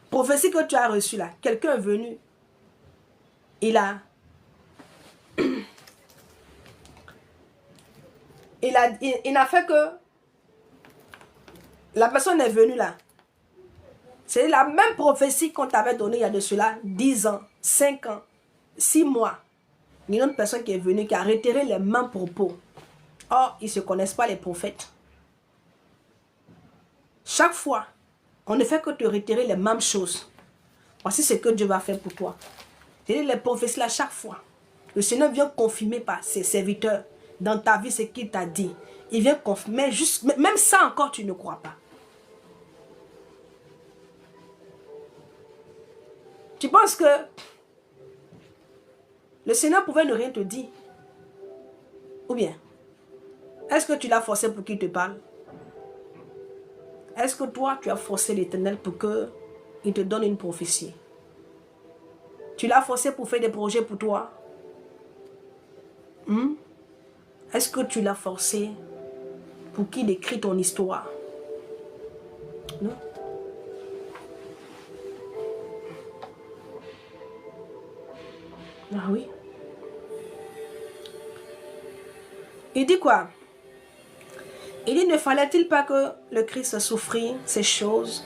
Prophétie que tu as reçue là, quelqu'un est venu, il n'a fait que la personne est venue là. C'est la même prophétie qu'on t'avait donnée il y a de cela 10 ans, 5 ans, 6 mois. Il y a une autre personne qui est venue, qui a retiré les mêmes propos. Or, ils ne se connaissent pas les prophètes. Chaque fois, on ne fait que te retirer les mêmes choses. Voici ce que Dieu va faire pour toi. C'est les prophéties là, chaque fois. Le Seigneur vient confirmer par ses serviteurs dans ta vie ce qu'il t'a dit. Il vient confirmer, même ça encore tu ne crois pas. Tu penses que le Seigneur pouvait ne rien te dire? Ou bien, est-ce que tu l'as forcé pour qu'il te parle? Est-ce que toi, tu as forcé l'Éternel pour qu'il te donne une prophétie? Tu l'as forcé pour faire des projets pour toi? Est-ce que tu l'as forcé pour qu'il écrit ton histoire? Non. Ah oui. Il dit quoi? Il dit, ne fallait-il pas que le Christ souffrit ces choses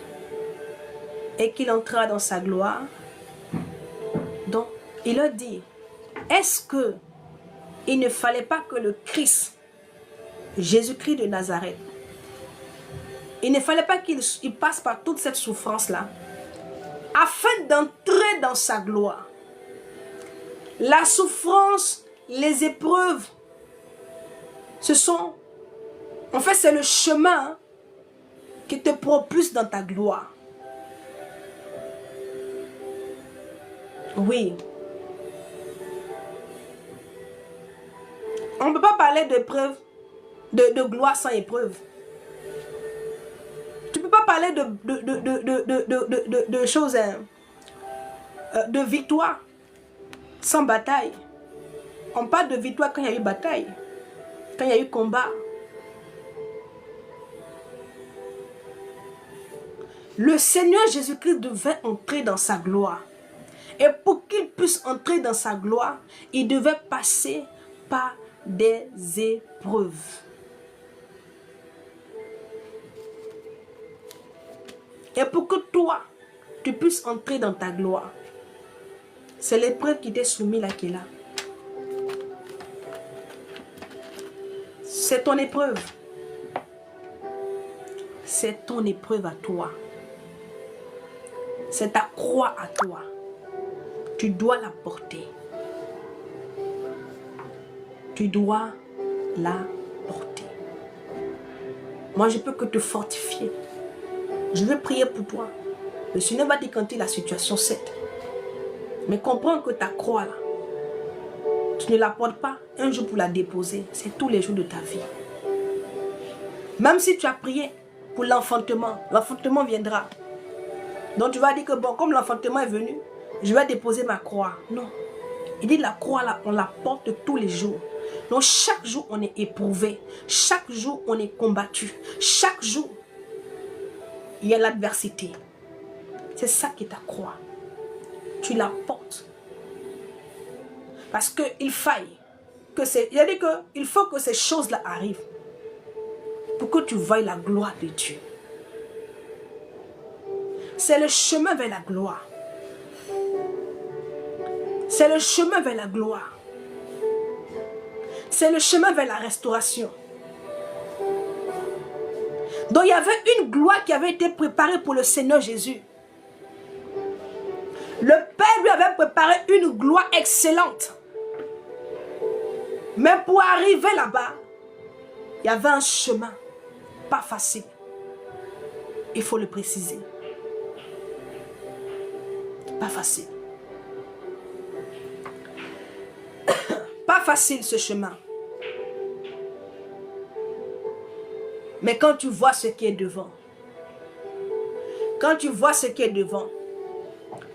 et qu'il entra dans sa gloire? Donc, il a dit, est-ce que il ne fallait pas que le Christ, Jésus-Christ de Nazareth, il ne fallait pas qu'il passe par toute cette souffrance-là afin d'entrer dans sa gloire? La souffrance, les épreuves, ce sont, en fait, c'est le chemin qui te propulse dans ta gloire. Oui. On ne peut pas parler d'épreuve, de gloire sans épreuve. Tu ne peux pas parler de choses, de victoire sans bataille. On parle de victoire quand il y a eu bataille, quand il y a eu combat. Le Seigneur Jésus-Christ devait entrer dans sa gloire. Et pour qu'il puisse entrer dans sa gloire, il devait passer par des épreuves. Et pour que toi, tu puisses entrer dans ta gloire, c'est l'épreuve qui t'est soumise là qui est là. C'est ton épreuve. C'est ton épreuve à toi. C'est ta croix à toi. Tu dois la porter. Tu dois la porter. Moi, je peux que te fortifier. Je vais prier pour toi. Le Seigneur va décanter la situation 7. Mais comprends que ta croix là, tu ne la portes pas un jour pour la déposer. C'est tous les jours de ta vie. Même si tu as prié pour l'enfantement viendra. Donc tu vas dire que bon, comme l'enfantement est venu, je vais déposer ma croix. Non. Il dit la croix là, on la porte tous les jours. Donc chaque jour on est éprouvé. Chaque jour on est combattu. Chaque jour, il y a l'adversité. C'est ça qui est ta croix. Tu la portes. Parce qu'il faille que il faut que ces choses-là arrivent pour que tu voies la gloire de Dieu. C'est le chemin vers la gloire. C'est le chemin vers la gloire. C'est le chemin vers la restauration. Donc il y avait une gloire qui avait été préparée pour le Seigneur Jésus. Le Père lui avait préparé une gloire excellente. Mais pour arriver là-bas, il y avait un chemin pas facile. Il faut le préciser. Pas facile. Pas facile ce chemin. Mais quand tu vois ce qui est devant, quand tu vois ce qui est devant,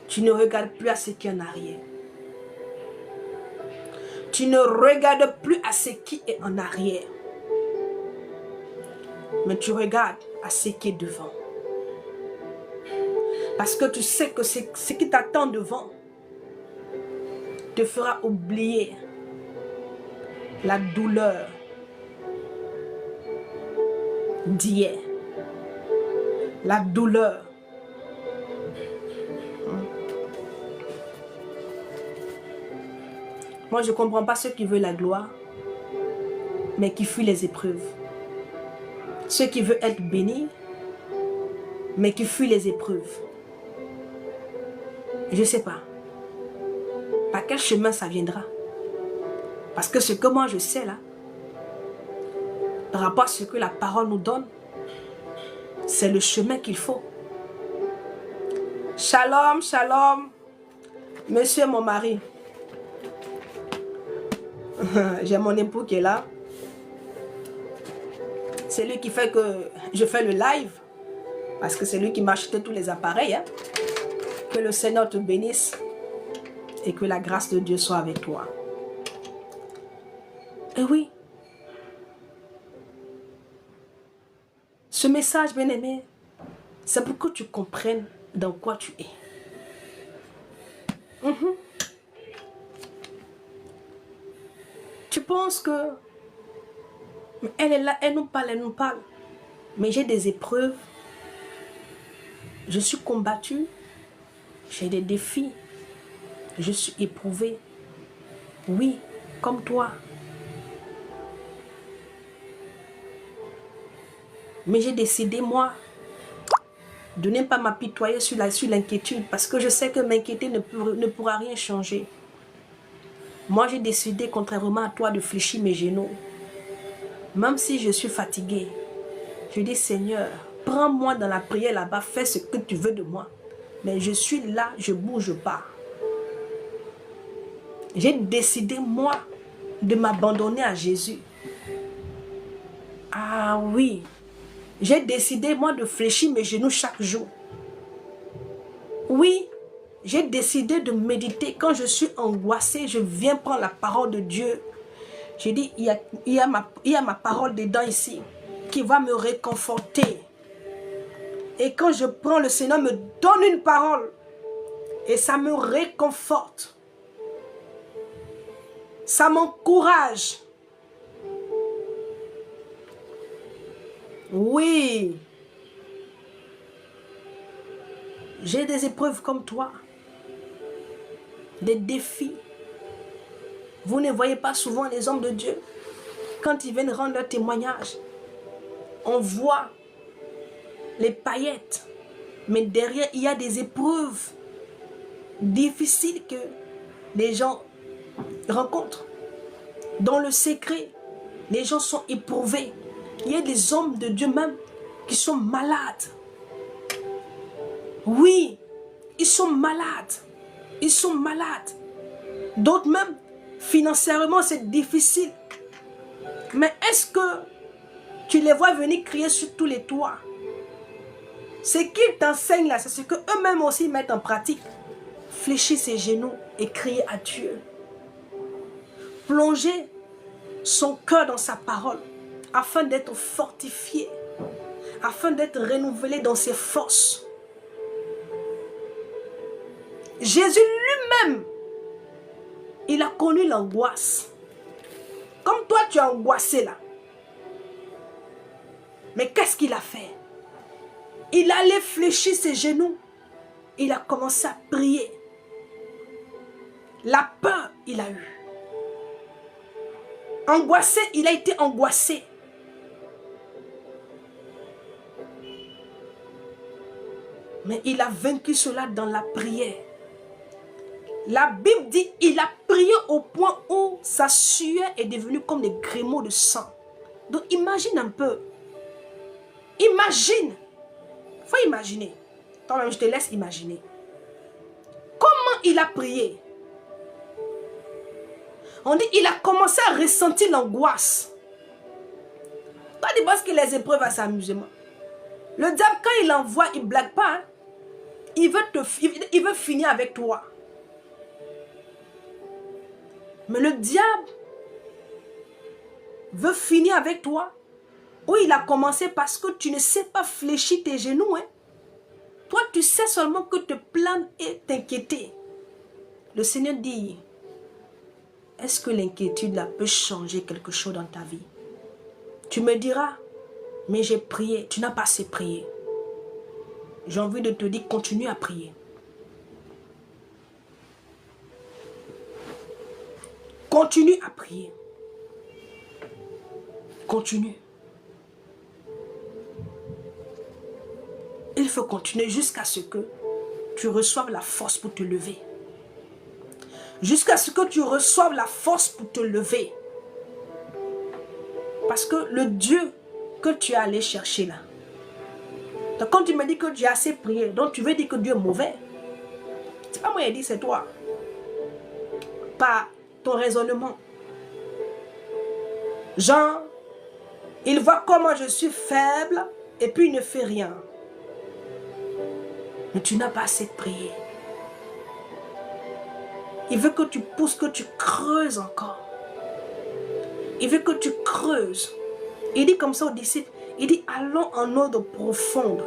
tu ne regardes plus à ce qui est en arrière. Tu ne regardes plus à ce qui est en arrière. Mais tu regardes à ce qui est devant. Parce que tu sais que ce qui t'attend devant te fera oublier la douleur d'hier. La douleur. Moi, je ne comprends pas ceux qui veulent la gloire, mais qui fuient les épreuves. Ceux qui veulent être bénis, mais qui fuient les épreuves. Je ne sais pas. Par quel chemin ça viendra? Parce que ce que moi je sais là, par rapport à ce que la parole nous donne, c'est le chemin qu'il faut. Shalom, shalom. Monsieur mon mari. J'ai mon époux qui est là. C'est lui qui fait que je fais le live. Parce que c'est lui qui m'a acheté tous les appareils. Hein. Que le Seigneur te bénisse. Et que la grâce de Dieu soit avec toi. Et oui. Ce message, bien-aimé, c'est pour que tu comprennes dans quoi tu es. Tu penses que elle est là, elle nous parle. Mais j'ai des épreuves. Je suis combattue. J'ai des défis. Je suis éprouvée. Oui, comme toi. Mais j'ai décidé, moi, de ne pas m'apitoyer sur l'inquiétude. Parce que je sais que m'inquiéter ne pourra rien changer. Moi, j'ai décidé, contrairement à toi, de fléchir mes genoux. Même si je suis fatiguée, je dis, Seigneur, prends-moi dans la prière là-bas, fais ce que tu veux de moi. Mais je suis là, je bouge pas. J'ai décidé, moi, de m'abandonner à Jésus. Ah oui. J'ai décidé, moi, de fléchir mes genoux chaque jour. Oui. J'ai décidé de méditer. Quand je suis angoissée, je viens prendre la parole de Dieu. J'ai dit, il y a ma parole dedans ici qui va me réconforter. Et quand je prends, le Seigneur me donne une parole et ça me réconforte. Ça m'encourage. Oui. J'ai des épreuves comme toi. Des défis. Vous ne voyez pas souvent les hommes de Dieu. Quand ils viennent rendre leur témoignage, on voit les paillettes. Mais derrière, il y a des épreuves difficiles que les gens rencontrent. Dans le secret, les gens sont éprouvés. Il y a des hommes de Dieu même qui sont malades. Oui, ils sont malades. Ils sont malades. D'autres même, financièrement, c'est difficile. Mais est-ce que tu les vois venir crier sur tous les toits? Ce qu'ils t'enseignent là, c'est ce qu'eux-mêmes aussi mettent en pratique. Fléchir ses genoux et crier à Dieu. Plonger son cœur dans sa parole afin d'être fortifié, afin d'être renouvelé dans ses forces. Jésus lui-même, il a connu l'angoisse. Comme toi, tu es angoissé là. Mais qu'est-ce qu'il a fait? Il allait fléchir ses genoux. Il a commencé à prier. La peur, il a eu. Angoissé, il a été angoissé. Mais il a vaincu cela dans la prière. La Bible dit, il a prié au point où sa sueur est devenue comme des grémeaux de sang. Donc imagine un peu. Imagine. Il faut imaginer. Toi-même, je te laisse imaginer. Comment il a prié? On dit, il a commencé à ressentir l'angoisse. Toi, tu penses que les épreuves, c'est amusement. Le diable, quand il envoie, il ne blague pas. Hein? Il veut finir avec toi. Mais le diable veut finir avec toi. Oui, il a commencé parce que tu ne sais pas fléchir tes genoux. Hein? Toi, tu sais seulement que te plaindre et t'inquiéter. Le Seigneur dit, est-ce que l'inquiétude là peut changer quelque chose dans ta vie? Tu me diras, mais j'ai prié. Tu n'as pas assez prié. J'ai envie de te dire, continue à prier. Continue à prier. Continue. Il faut continuer jusqu'à ce que tu reçoives la force pour te lever. Jusqu'à ce que tu reçoives la force pour te lever. Parce que le Dieu que tu es allé chercher là. Donc quand tu me dis que tu as assez prié, donc tu veux dire que Dieu est mauvais. C'est pas moi qui ai dit, c'est toi. Par ton raisonnement. Jean, il voit comment je suis faible et puis il ne fait rien. Mais tu n'as pas assez prié. Il veut que tu pousses, que tu creuses encore. Il veut que tu creuses. Il dit comme ça aux disciples, il dit allons en eau profonde.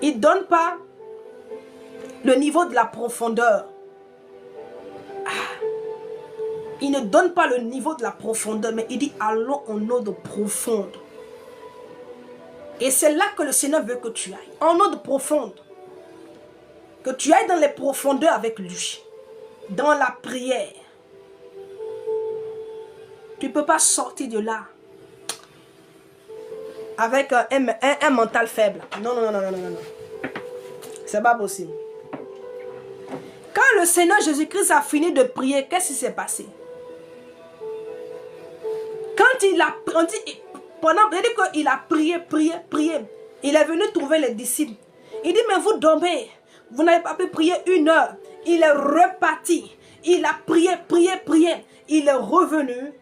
Il ne donne pas le niveau de la profondeur. Il ne donne pas le niveau de la profondeur, mais il dit allons en eau profonde. Et c'est là que le Seigneur veut que tu ailles. En eau profonde. Que tu ailles dans les profondeurs avec lui. Dans la prière. Tu ne peux pas sortir de là avec un mental faible. Non, non, non, non, non, non. C'est pas possible. Quand le Seigneur Jésus-Christ a fini de prier, qu'est-ce qui s'est passé? Quand il a... qu'il a prié. Il est venu trouver les disciples. Il dit, mais vous dormez. Vous n'avez pas pu prier 1 heure. Il est reparti. Il a prié. Il est revenu.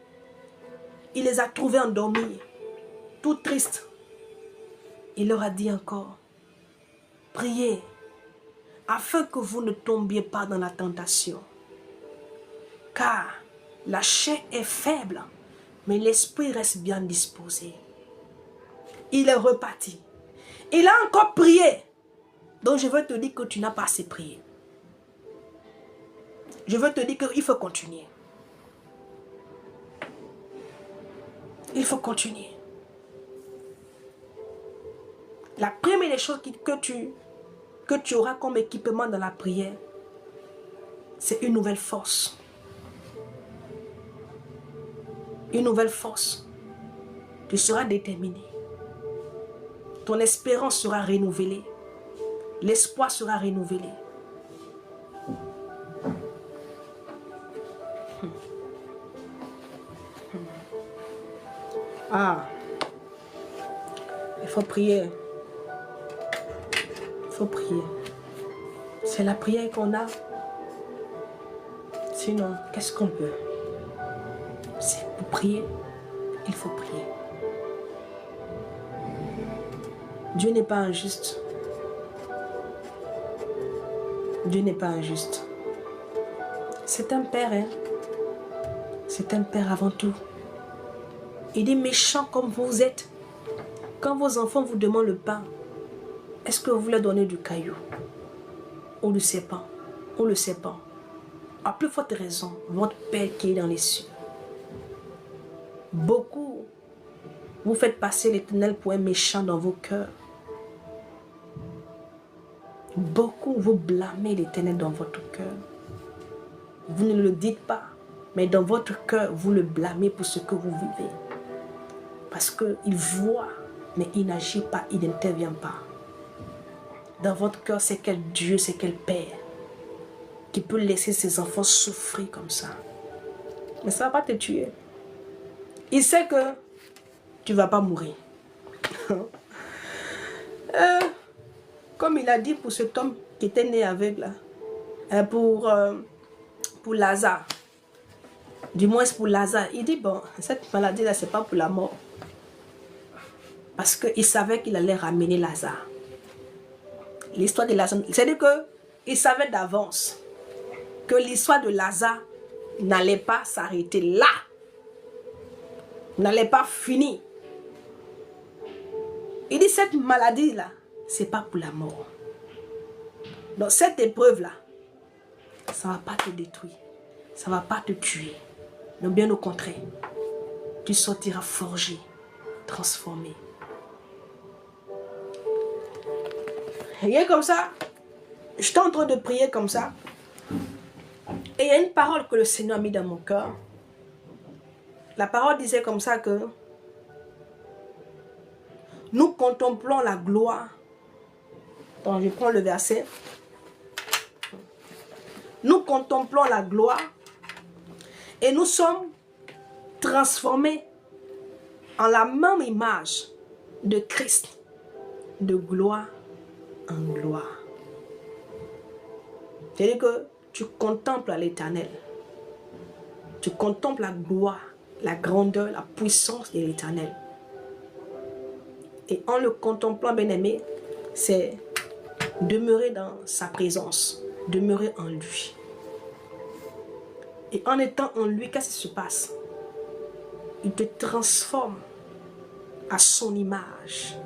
Il les a trouvés endormis. Tout triste. Il leur a dit encore, priez afin que vous ne tombiez pas dans la tentation. Car la chair est faible, mais l'esprit reste bien disposé. Il est reparti. Il a encore prié. Donc je veux te dire que tu n'as pas assez prié. Je veux te dire qu'il faut continuer. Il faut continuer. La première des choses que tu auras comme équipement dans la prière, c'est une nouvelle force. Une nouvelle force. Tu seras déterminé. Ton espérance sera renouvelée. L'espoir sera renouvelé. Ah, il faut prier. Il faut prier. C'est la prière qu'on a. Sinon, qu'est-ce qu'on peut? C'est pour prier. Il faut prier. Dieu n'est pas injuste. Dieu n'est pas injuste. C'est un père, hein? C'est un père avant tout. Il dit, méchant comme vous êtes, quand vos enfants vous demandent le pain, est-ce que vous leur donnez du caillou? Ou du serpent? Ou le serpent? À plus forte raison, votre Père qui est dans les cieux. Beaucoup, vous faites passer l'Éternel pour un méchant dans vos cœurs. Beaucoup, vous blâmez l'Éternel dans votre cœur. Vous ne le dites pas, mais dans votre cœur, vous le blâmez pour ce que vous vivez. Parce qu'il voit, mais il n'agit pas, il n'intervient pas. Dans votre cœur, c'est quel Dieu, c'est quel Père qui peut laisser ses enfants souffrir comme ça. Mais ça ne va pas te tuer. Il sait que tu ne vas pas mourir. Comme il a dit pour cet homme qui était né aveugle, pour Lazare. Du moins pour Lazare. Il dit, bon, cette maladie-là, ce n'est pas pour la mort. Parce qu'il savait qu'il allait ramener Lazare. L'histoire de Lazare, c'est-à-dire qu'il savait d'avance que l'histoire de Lazare n'allait pas s'arrêter là. N'allait pas finir. Il dit, cette maladie-là, ce n'est pas pour la mort. Donc cette épreuve-là, ça ne va pas te détruire. Ça ne va pas te tuer. Mais bien au contraire, tu sortiras forgé, transformé. Rien comme ça, j'étais en train de prier comme ça. Et il y a une parole que le Seigneur a mis dans mon cœur. La parole disait comme ça que nous contemplons la gloire. Donc je prends le verset. Nous contemplons la gloire et nous sommes transformés en la même image de Christ, de gloire en gloire. C'est-à-dire que tu contemples l'Éternel. Tu contemples la gloire, la grandeur, la puissance de l'Éternel. Et en le contemplant, bien-aimé, c'est demeurer dans sa présence, demeurer en lui. Et en étant en lui, qu'est-ce qui se passe? Il te transforme à son image.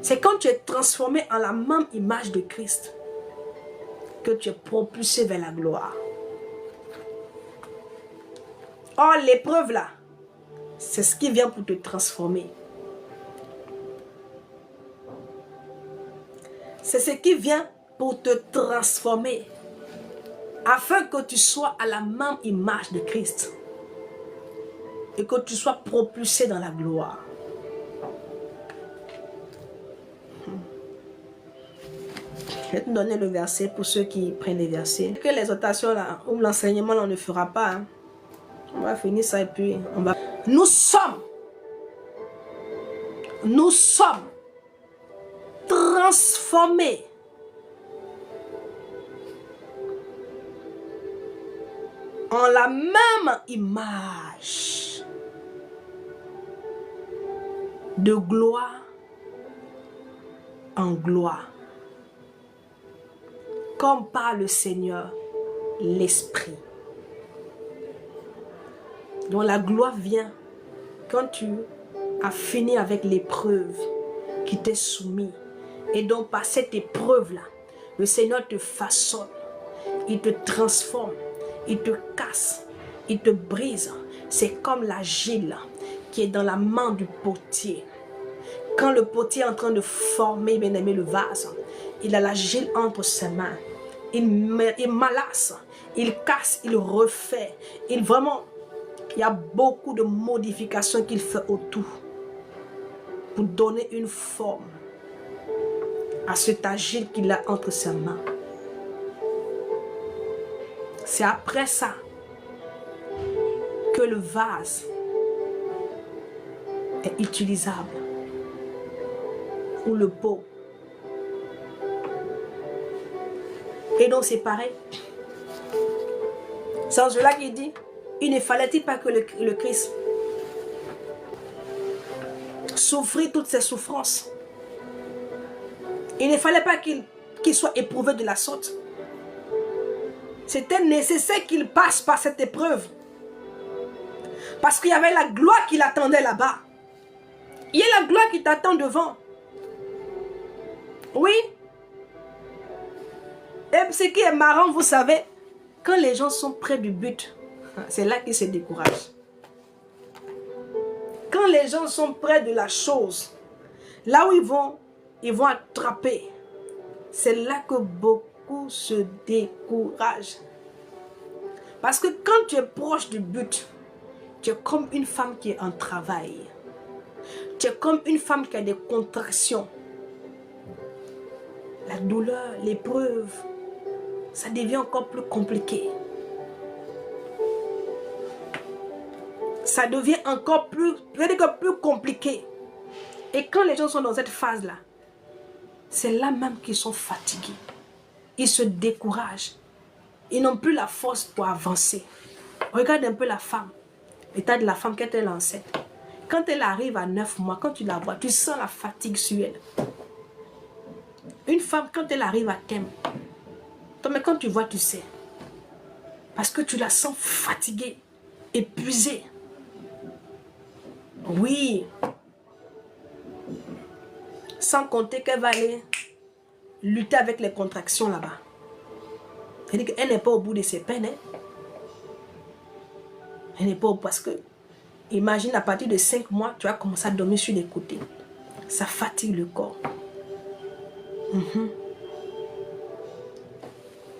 C'est quand tu es transformé en la même image de Christ que tu es propulsé vers la gloire. Or, l'épreuve là, c'est ce qui vient pour te transformer. C'est ce qui vient pour te transformer. Afin que tu sois à la même image de Christ. Et que tu sois propulsé dans la gloire. Je vais te donner le verset pour ceux qui prennent les versets. Que l'exhortation là, ou l'enseignement là, on ne fera pas. Hein. On va finir ça et puis on va... Nous sommes nous sommes transformés en la même image de gloire en gloire, comme par le Seigneur l'Esprit. Donc la gloire vient quand tu as fini avec l'épreuve qui t'est soumise. Et donc par cette épreuve-là, le Seigneur te façonne, il te transforme, il te casse, il te brise. C'est comme l'argile qui est dans la main du potier. Quand le potier est en train de former, bien aimé, le vase, il a l'argile entre ses mains. Il malasse, il casse, il refait. Il y a beaucoup de modifications qu'il fait autour pour donner une forme à cet argile qu'il a entre ses mains. C'est après ça que le vase est utilisable. Ou le pot. Et donc c'est pareil. C'est cela qui dit, il ne fallait-il pas que le Christ souffrit toutes ses souffrances. Il ne fallait pas qu'il soit éprouvé de la sorte. C'était nécessaire qu'il passe par cette épreuve. Parce qu'il y avait la gloire qui l'attendait là-bas. Il y a la gloire qui t'attend devant. Oui. Et ce qui est marrant, vous savez, quand les gens sont près du but, c'est là qu'ils se découragent. Quand les gens sont près de la chose, là où ils vont attraper, c'est là que beaucoup se découragent. Parce que quand tu es proche du but, tu es comme une femme qui est en travail. Tu es comme une femme qui a des contractions. La douleur, l'épreuve, ça devient encore plus compliqué. Ça devient encore plus compliqué. Et quand les gens sont dans cette phase-là, c'est là même qu'ils sont fatigués. Ils se découragent. Ils n'ont plus la force pour avancer. Regarde un peu la femme. L'état de la femme quand elle est enceinte. Quand elle arrive à 9 mois, quand tu la vois, tu sens la fatigue sur elle. Une femme, quand elle arrive à terme, mais quand tu vois, tu sais. Parce que tu la sens fatiguée, épuisée. Oui. Sans compter qu'elle va aller lutter avec les contractions là-bas. C'est-à-dire qu'elle n'est pas au bout de ses peines. Hein? Elle n'est pas au bout parce que, imagine à partir de 5 mois, tu vas commencer à dormir sur les côtés. Ça fatigue le corps.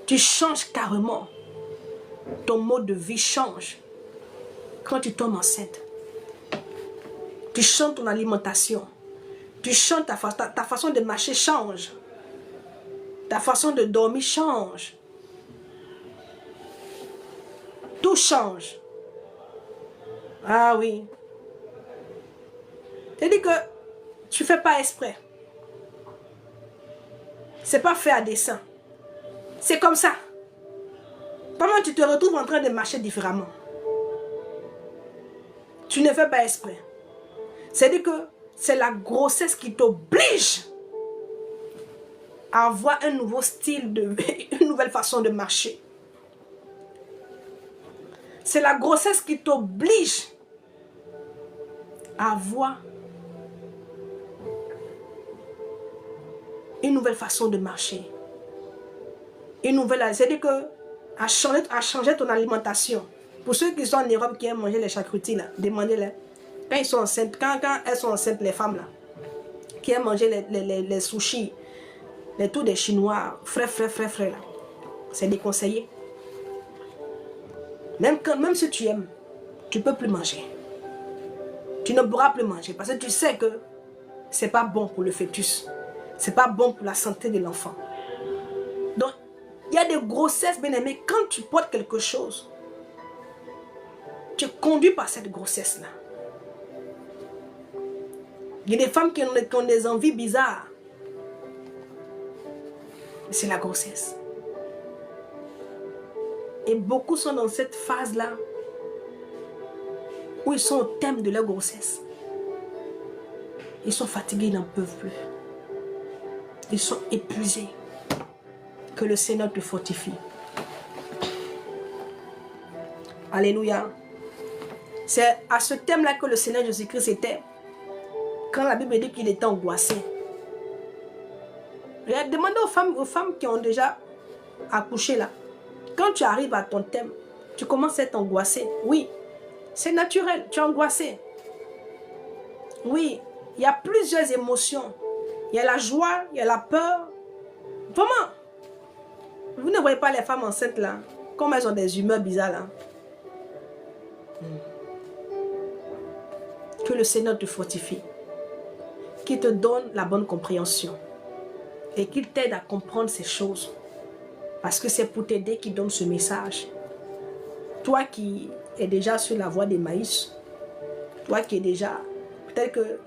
Tu changes carrément. Ton mode de vie change. Quand tu tombes enceinte. Tu changes ton alimentation. Tu changes ta façon de marcher change. Ta façon de dormir change. Tout change. Ah oui. C'est-à-dire que tu ne fais pas exprès. C'est pas fait à dessein. C'est comme ça. Comment tu te retrouves en train de marcher différemment? Tu ne fais pas exprès. C'est-à-dire que c'est la grossesse qui t'oblige à avoir un nouveau style de vie, une nouvelle façon de marcher. C'est la grossesse qui t'oblige à avoir une nouvelle façon de marcher. Une nouvelle, c'est-à-dire que à changer ton alimentation. Pour ceux qui sont en Europe qui aiment manger les charcuteries, demandez-les. Quand ils sont enceintes, quand elles sont enceintes, les femmes là, qui aiment manger les sushis, les tours des Chinois, frais là, c'est déconseillé. Même si tu aimes, tu ne peux plus manger. Tu ne pourras plus manger parce que tu sais que ce n'est pas bon pour le fœtus. Ce n'est pas bon pour la santé de l'enfant. Donc, il y a des grossesses, bien aimées, quand tu portes quelque chose, tu es conduit par cette grossesse-là. Il y a des femmes qui ont des envies bizarres. C'est la grossesse. Et beaucoup sont dans cette phase-là où ils sont au thème de leur grossesse. Ils sont fatigués, ils n'en peuvent plus. Ils sont épuisés. Que le Seigneur te fortifie. Alléluia. C'est à ce thème-là que le Seigneur Jésus-Christ était. Quand la Bible dit qu'il était angoissé. Demandez aux femmes qui ont déjà accouché là. Quand tu arrives à ton thème, tu commences à être angoissé. Oui, c'est naturel, tu es angoissé. Oui, il y a plusieurs émotions. Il y a la joie, il y a la peur. Vraiment. Vous ne voyez pas les femmes enceintes là, comme elles ont des humeurs bizarres là. Que le Seigneur te fortifie. Qu'il te donne la bonne compréhension. Et qu'il t'aide à comprendre ces choses. Parce que c'est pour t'aider qu'il donne ce message. Toi qui es déjà sur la voie d'Emmaüs, toi qui es déjà, peut-être que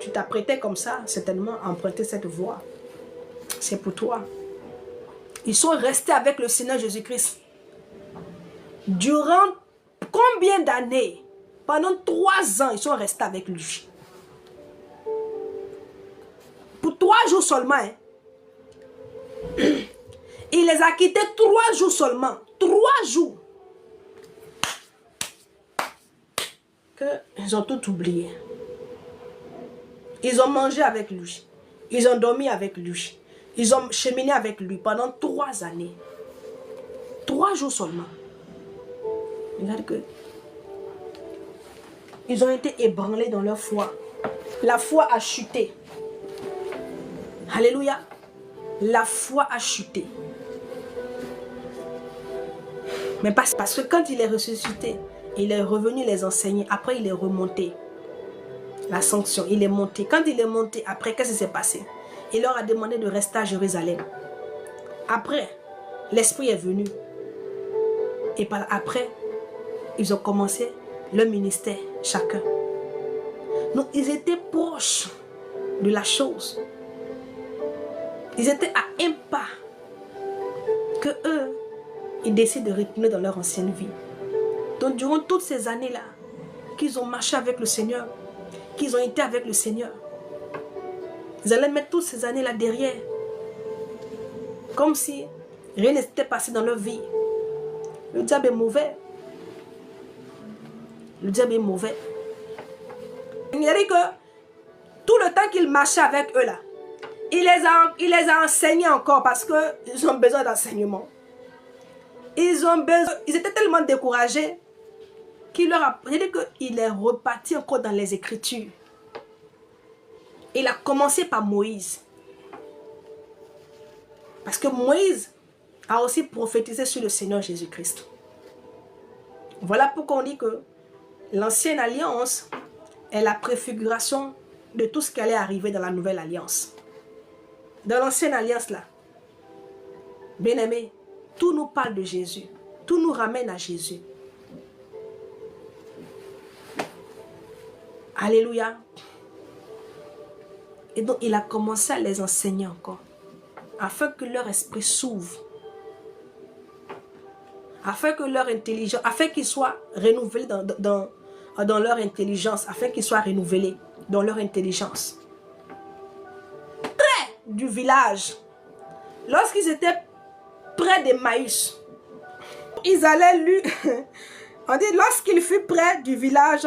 tu t'apprêtais comme ça, certainement à emprunter cette voie. C'est pour toi. Ils sont restés avec le Seigneur Jésus-Christ. Durant combien d'années? Pendant 3 ans, ils sont restés avec lui. Pour 3 jours seulement. Hein. Il les a quittés 3 jours seulement. 3 jours. Ils ont tout oublié. Ils ont mangé avec lui. Ils ont dormi avec lui. Ils ont cheminé avec lui pendant 3 années. 3 jours seulement. Regarde que ils ont été ébranlés dans leur foi. La foi a chuté. Alléluia. La foi a chuté. Mais parce que quand il est ressuscité, il est revenu les enseigner. Après, il est remonté. L'ascension, il est monté. Quand il est monté, après, qu'est-ce qui s'est passé? Il leur a demandé de rester à Jérusalem. Après, l'Esprit est venu. Et après, ils ont commencé leur ministère, chacun. Donc, ils étaient proches de la chose. Ils étaient à un pas que eux, ils décident de retourner dans leur ancienne vie. Donc, durant toutes ces années-là, qu'ils ont marché avec le Seigneur, qu'ils ont été avec le Seigneur, ils allaient mettre toutes ces années-là derrière. Comme si rien n'était passé dans leur vie. Le diable est mauvais. Le diable est mauvais. Il a dit que tout le temps qu'il marchait avec eux là, il les a enseignés encore parce qu'ils ont besoin d'enseignement. Ils étaient tellement découragés qu'il leur a dit qu'il est reparti encore dans les Écritures. Il a commencé par Moïse. Parce que Moïse a aussi prophétisé sur le Seigneur Jésus-Christ. Voilà pourquoi on dit que l'ancienne alliance est la préfiguration de tout ce qui allait arriver dans la nouvelle alliance. Dans l'ancienne alliance là, bien aimé, tout nous parle de Jésus. Tout nous ramène à Jésus. Alléluia. Et donc il a commencé à les enseigner encore. Afin que leur esprit s'ouvre. Afin que leur intelligence, afin qu'ils soient renouvelés dans leur intelligence. Afin qu'ils soient renouvelés dans leur intelligence. Près du village, lorsqu'ils étaient près d'Emmaüs, ils allaient lui, on dit lorsqu'il fut près du village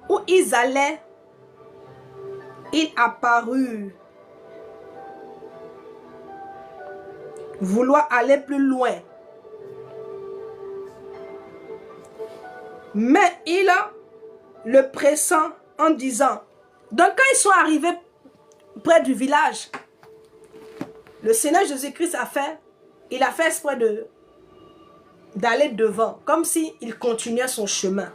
où ils allaient, il apparut vouloir aller plus loin. Mais il le pressant en disant, donc quand ils sont arrivés près du village, le Seigneur Jésus-Christ a fait exprès d'aller devant, comme s'il continuait son chemin.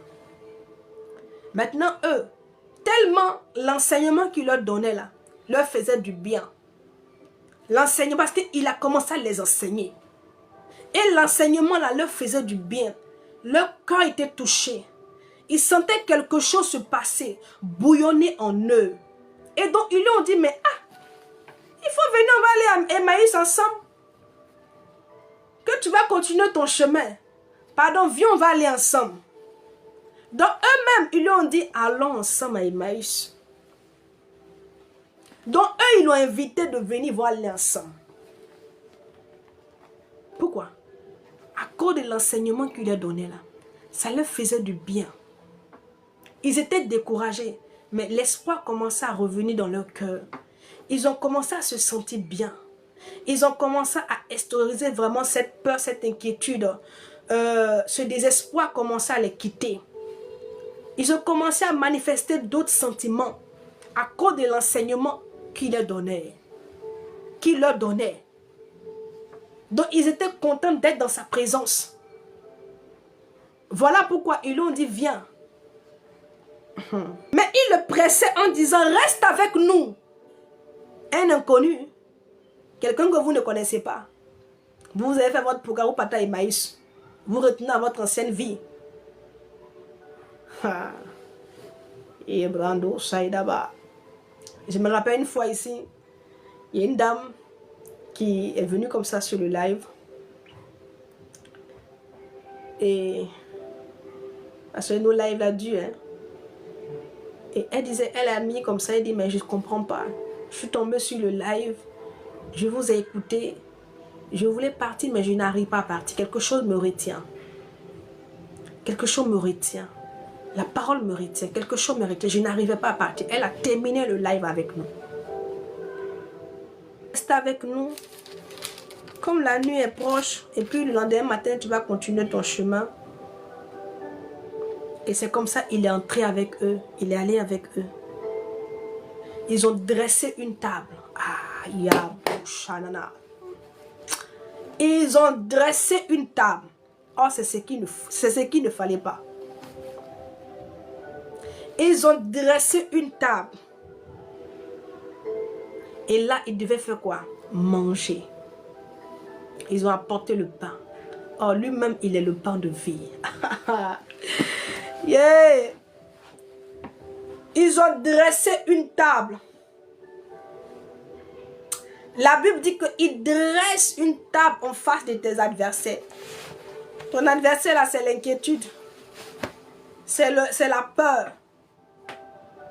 Maintenant, eux, tellement l'enseignement qu'il leur donnait là, leur faisait du bien. L'enseignement, parce qu'il a commencé à les enseigner. Et l'enseignement là leur faisait du bien. Leur cœur était touché. Ils sentaient quelque chose se passer, bouillonner en eux. Et donc, ils lui ont dit, mais il faut venir, on va aller à Emmaüs ensemble. Que tu vas continuer ton chemin. Pardon, viens, on va aller ensemble. Donc, eux-mêmes, ils lui ont dit, allons ensemble à Emmaüs. Donc, eux, ils l'ont invité de venir voir aller ensemble. Pourquoi? À cause de l'enseignement qu'il a donné là. Ça leur faisait du bien. Ils étaient découragés, mais l'espoir commençait à revenir dans leur cœur. Ils ont commencé à se sentir bien. Ils ont commencé à extérioriser vraiment cette peur, cette inquiétude. Ce désespoir commençait à les quitter. Ils ont commencé à manifester d'autres sentiments à cause de l'enseignement qu'il leur donnait. Donc, ils étaient contents d'être dans sa présence. Voilà pourquoi ils lui ont dit, viens. Mais il le pressait en disant, reste avec nous. Un inconnu, quelqu'un que vous ne connaissez pas. Vous avez fait votre Pougarou Pata Emmaüs. Vous retenez à votre ancienne vie. Et Brando Saïdaba. Je me rappelle une fois ici, il y a une dame qui est venue comme ça sur le live. Et parce que nos lives là durs, hein. Et elle disait, elle a mis comme ça, elle dit, mais je ne comprends pas. Je suis tombée sur le live, je vous ai écouté, je voulais partir, mais je n'arrive pas à partir. Quelque chose me retient. Quelque chose me retient. La parole me retient. Quelque chose me retient. Je n'arrivais pas à partir. Elle a terminé le live avec nous. Reste avec nous. Comme la nuit est proche, et puis le lendemain matin, tu vas continuer ton chemin. Et c'est comme ça, il est entré avec eux. Il est allé avec eux. Ils ont dressé une table. Ils ont dressé une table. Oh, c'est ce qu'il ne fallait pas. Ils ont dressé une table. Et là, ils devaient faire quoi? Manger. Ils ont apporté le pain. Oh, lui-même, il est le pain de vie. Yeah. Ils ont dressé une table. La Bible dit qu'ils dressent une table en face de tes adversaires. Ton adversaire là, c'est l'inquiétude. C'est la peur.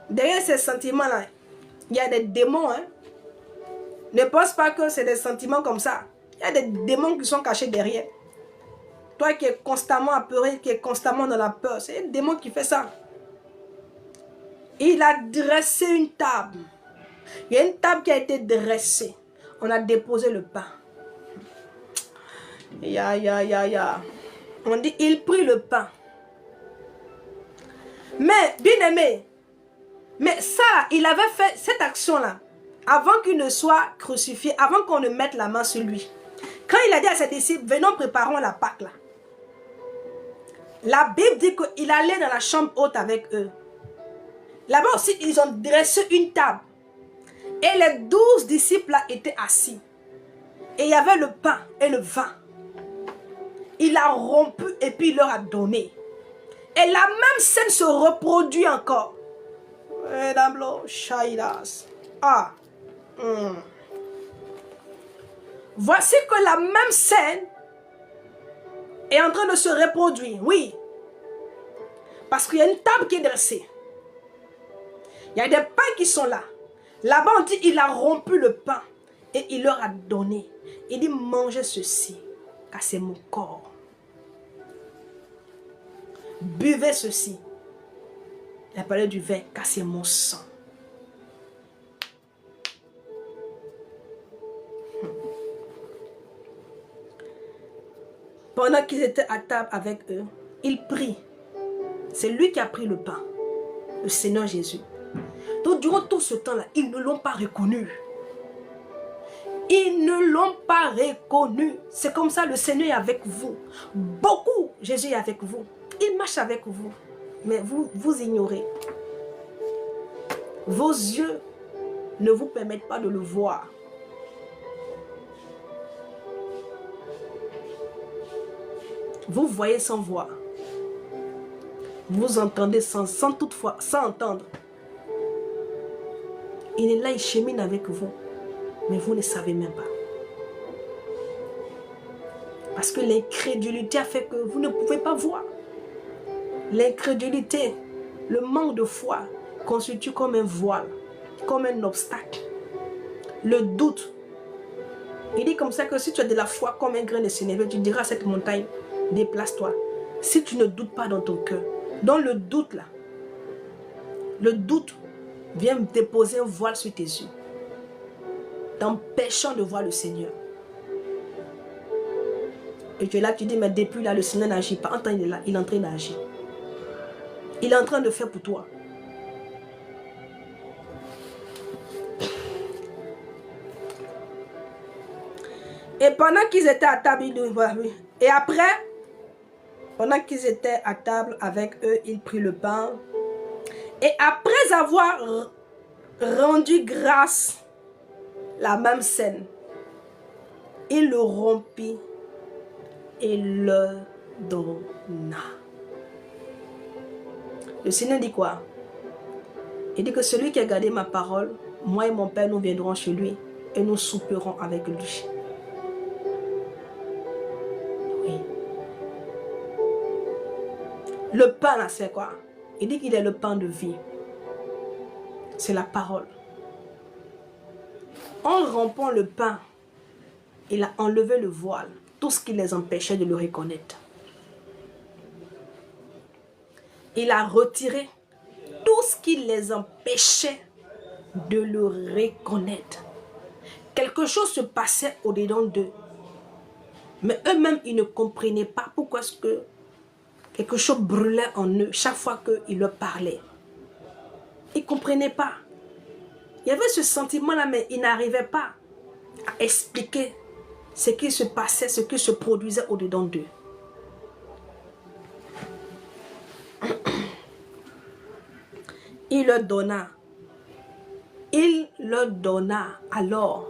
Derrière ces sentiments là, il y a des démons. Hein? Ne pense pas que c'est des sentiments comme ça. Il y a des démons qui sont cachés derrière. Toi qui es constamment apeuré, qui es constamment dans la peur, c'est un démon qui fait ça. Il a dressé une table. Il y a une table qui a été dressée. On a déposé le pain. On dit, il prit le pain. Mais, bien aimé, mais ça, il avait fait cette action-là avant qu'il ne soit crucifié, avant qu'on ne mette la main sur lui. Quand il a dit à ses disciples, venons préparons la Pâque là. La Bible dit qu'il allait dans la chambre haute avec eux. Là-bas aussi, ils ont dressé une table. Et les 12 disciples là étaient assis. Et il y avait le pain et le vin. Il a rompu et puis il leur a donné. Et la même scène se reproduit encore. Voici que la même scène est en train de se reproduire. Oui. Parce qu'il y a une table qui est dressée. Il y a des pains qui sont là. Là-bas, on dit il a rompu le pain et il leur a donné. Il dit mangez ceci, car c'est mon corps. Buvez ceci. Il a parlé du vin, car c'est mon sang. Pendant qu'ils étaient à table avec eux, il prit. C'est lui qui a pris le pain, le Seigneur Jésus. Donc durant tout ce temps-là, ils ne l'ont pas reconnu. Ils ne l'ont pas reconnu. C'est comme ça, le Seigneur est avec vous. Beaucoup, Jésus est avec vous. Il marche avec vous. Mais vous ignorez. Vos yeux ne vous permettent pas de le voir. Vous voyez sans voir. Vous entendez sans entendre. Il est là, il chemine avec vous. Mais vous ne savez même pas. Parce que l'incrédulité a fait que vous ne pouvez pas voir. L'incrédulité, le manque de foi constitue comme un voile, comme un obstacle. Le doute. Il dit comme ça que si tu as de la foi comme un grain de sénévé, tu diras à cette montagne, déplace-toi. Si tu ne doutes pas dans ton cœur, dans le doute là, le doute vient déposer un voile sur tes yeux, t'empêchant de voir le Seigneur. Et tu es là, tu dis, mais depuis là, le Seigneur n'agit pas. En temps, il est là, il est en train d'agir. Il est en train de faire pour toi. Et pendant qu'ils étaient à table, et après, pendant qu'ils étaient à table avec eux, il prit le pain. Et après avoir rendu grâce, la même scène, il le rompit et le donna. Le Seigneur dit quoi? Il dit que celui qui a gardé ma parole, moi et mon Père, nous viendrons chez lui et nous souperons avec lui. Oui. Le pain là, c'est quoi? Il dit qu'il est le pain de vie. C'est la parole. En rompant le pain, il a enlevé le voile, tout ce qui les empêchait de le reconnaître. Il a retiré tout ce qui les empêchait de le reconnaître. Quelque chose se passait au-dedans d'eux. Mais eux-mêmes, ils ne comprenaient pas pourquoi est-ce que quelque chose brûlait en eux chaque fois qu'ils leur parlaient. Ils ne comprenaient pas. Il y avait ce sentiment-là, mais ils n'arrivaient pas à expliquer ce qui se passait, ce qui se produisait au-dedans d'eux. Il leur donna. Il leur donna alors.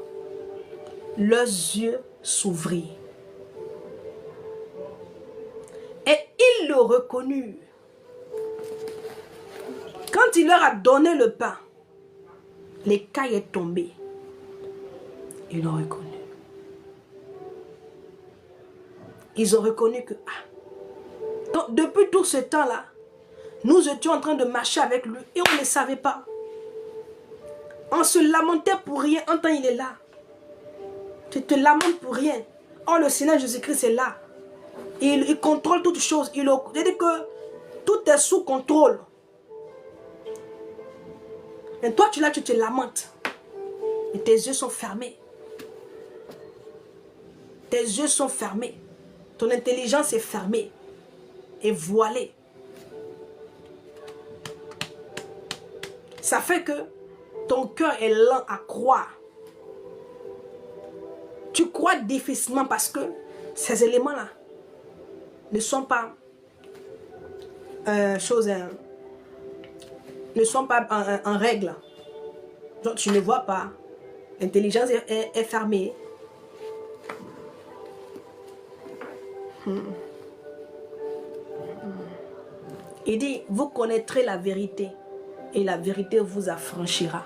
Leurs yeux s'ouvrirent. Et ils le reconnurent. Quand il leur a donné le pain, l'écaille est tombée. Ils l'ont reconnu. Ils ont reconnu que, donc, depuis tout ce temps-là, nous étions en train de marcher avec lui et on ne savait pas. On se lamentait pour rien. En temps, il est là. Tu te lamentes pour rien. Oh, le Seigneur Jésus-Christ est là. Il contrôle toutes choses. Il dit que tout est sous contrôle. Et toi, tu es là, tu te lamentes. Et tes yeux sont fermés. Tes yeux sont fermés. Ton intelligence est fermée et voilée. Ça fait que ton cœur est lent à croire. Tu crois difficilement parce que ces éléments-là ne sont pas ne sont pas en règle. Donc tu ne vois pas. L'intelligence est fermée. Il dit, vous connaîtrez la vérité et la vérité vous affranchira.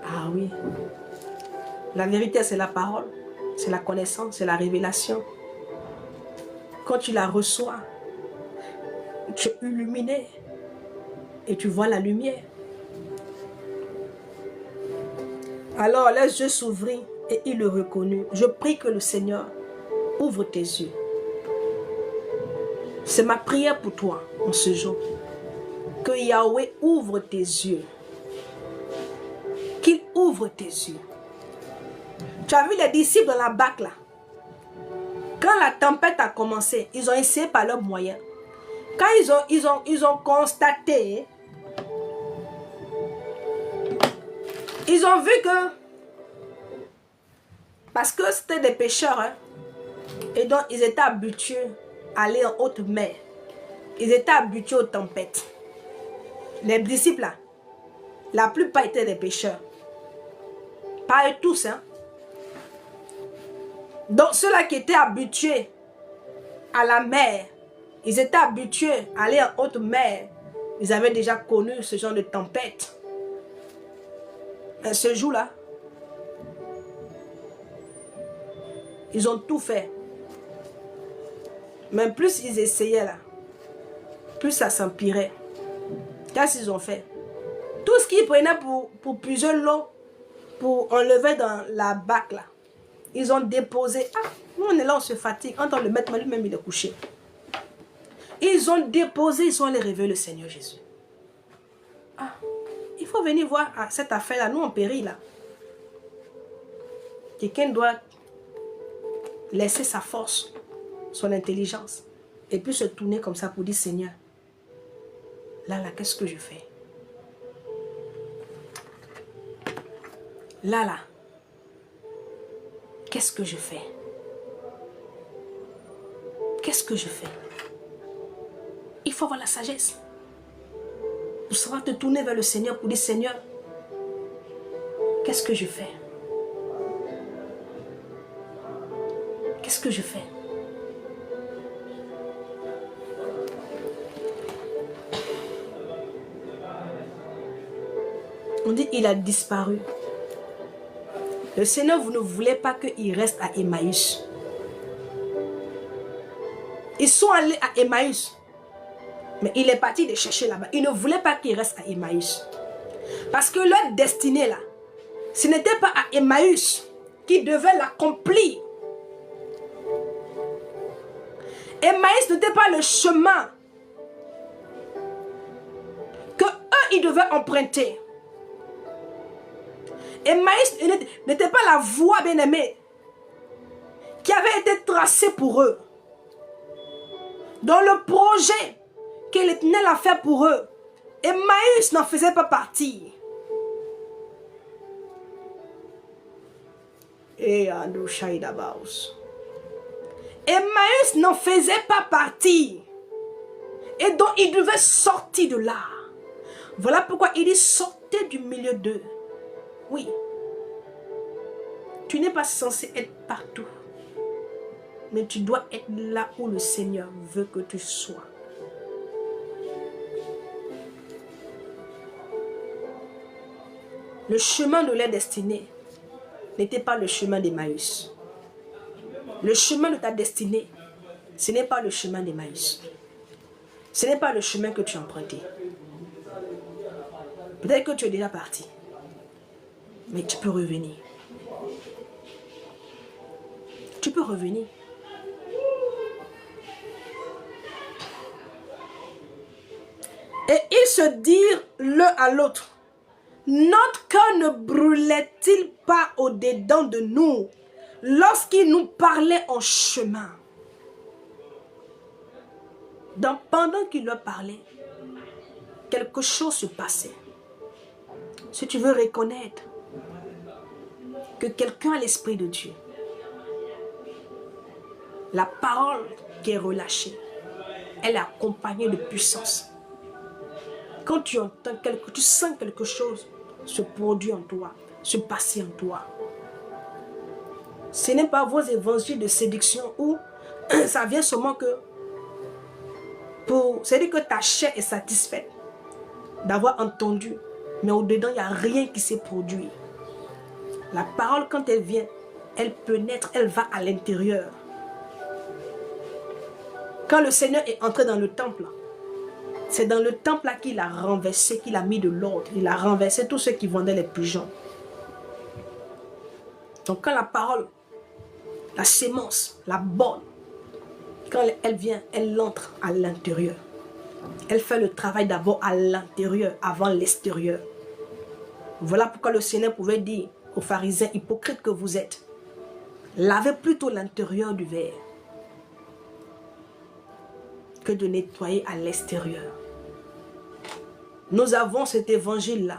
Ah oui. La vérité, c'est la parole, c'est la connaissance, c'est la révélation. Quand tu la reçois, tu es illuminé et tu vois la lumière. Alors les yeux s'ouvrirent et il le reconnut. Je prie que le Seigneur ouvre tes yeux. C'est ma prière pour toi en ce jour. Que Yahweh ouvre tes yeux. Qu'il ouvre tes yeux. Tu as vu les disciples dans la barque là. Quand la tempête a commencé, ils ont essayé par leurs moyens. Quand ils ont constaté, ils ont vu que, parce que c'était des pêcheurs, hein, et donc ils étaient habitués à aller en haute mer. Ils étaient habitués aux tempêtes. Les disciples là, la plupart étaient des pêcheurs. Pas eux tous, hein. Donc ceux-là qui étaient habitués à la mer, ils étaient habitués à aller en haute mer. Ils avaient déjà connu ce genre de tempête. Ce jour-là, ils ont tout fait. Mais plus ils essayaient là, plus ça s'empirait. Qu'est-ce qu'ils ont fait? Tout ce qu'ils prenaient pour plusieurs lots, pour enlever dans la bac là, ils ont déposé. Ah, nous on est là, on se fatigue. En tant que le maître, lui-même il est couché. Ils ont déposé, ils sont allés révéler le Seigneur Jésus. Ah, il faut venir voir cette affaire-là. Nous on périt là. Quelqu'un doit laisser sa force, son intelligence, et puis se tourner comme ça pour dire Seigneur, là, qu'est-ce que je fais? Là, qu'est-ce que je fais? Qu'est-ce que je fais? Il faut avoir la sagesse pour savoir te tourner vers le Seigneur pour dire Seigneur, qu'est-ce que je fais? Qu'est-ce que je fais? On dit il a disparu. Le Seigneur, vous ne voulez pas qu'il reste à Emmaüs. Ils sont allés à Emmaüs. Mais il est parti les chercher là-bas. Il ne voulait pas qu'il reste à Emmaüs. Parce que leur destinée là, ce n'était pas à Emmaüs qu'ils devaient l'accomplir. Emmaüs n'était pas le chemin que eux ils devaient emprunter. Emmaüs n'était pas la voie bien-aimée qui avait été tracée pour eux. Dans le projet que l'Éternel a fait pour eux, Emmaüs n'en faisait pas partie. Emmaüs n'en faisait pas partie. Et donc il devait sortir de là. Voilà pourquoi il dit sortez du milieu d'eux. Oui. Tu n'es pas censé être partout. Mais tu dois être là où le Seigneur veut que tu sois. Le chemin de leur destinée n'était pas le chemin d'Emmaüs. Le chemin de ta destinée, ce n'est pas le chemin d'Emmaüs. Ce n'est pas le chemin que tu as emprunté. Peut-être que tu es déjà parti. Mais tu peux revenir. Tu peux revenir. Et ils se dirent l'un à l'autre, notre cœur ne brûlait-il pas au-dedans de nous lorsqu'il nous parlait en chemin? Donc pendant qu'il leur parlait, quelque chose se passait. Si tu veux reconnaître que quelqu'un a l'Esprit de Dieu, la parole qui est relâchée, elle est accompagnée de puissance. Quand tu entends tu sens quelque chose se produire en toi, se passer en toi. Ce n'est pas vos évangiles de séduction où ça vient seulement que c'est-à-dire que ta chair est satisfaite d'avoir entendu, mais au-dedans, il n'y a rien qui s'est produit. La parole, quand elle vient, elle peut naître, elle va à l'intérieur. Quand le Seigneur est entré dans le temple, c'est dans le temple là qu'il a renversé, qu'il a mis de l'ordre. Il a renversé tous ceux qui vendaient les pigeons. Donc quand la parole, la sémence, la bonne, quand elle vient, elle entre à l'intérieur. Elle fait le travail d'abord à l'intérieur, avant l'extérieur. Voilà pourquoi le Seigneur pouvait dire aux pharisiens hypocrites que vous êtes, lavez plutôt l'intérieur du verre que de nettoyer à l'extérieur. Nous avons cet évangile-là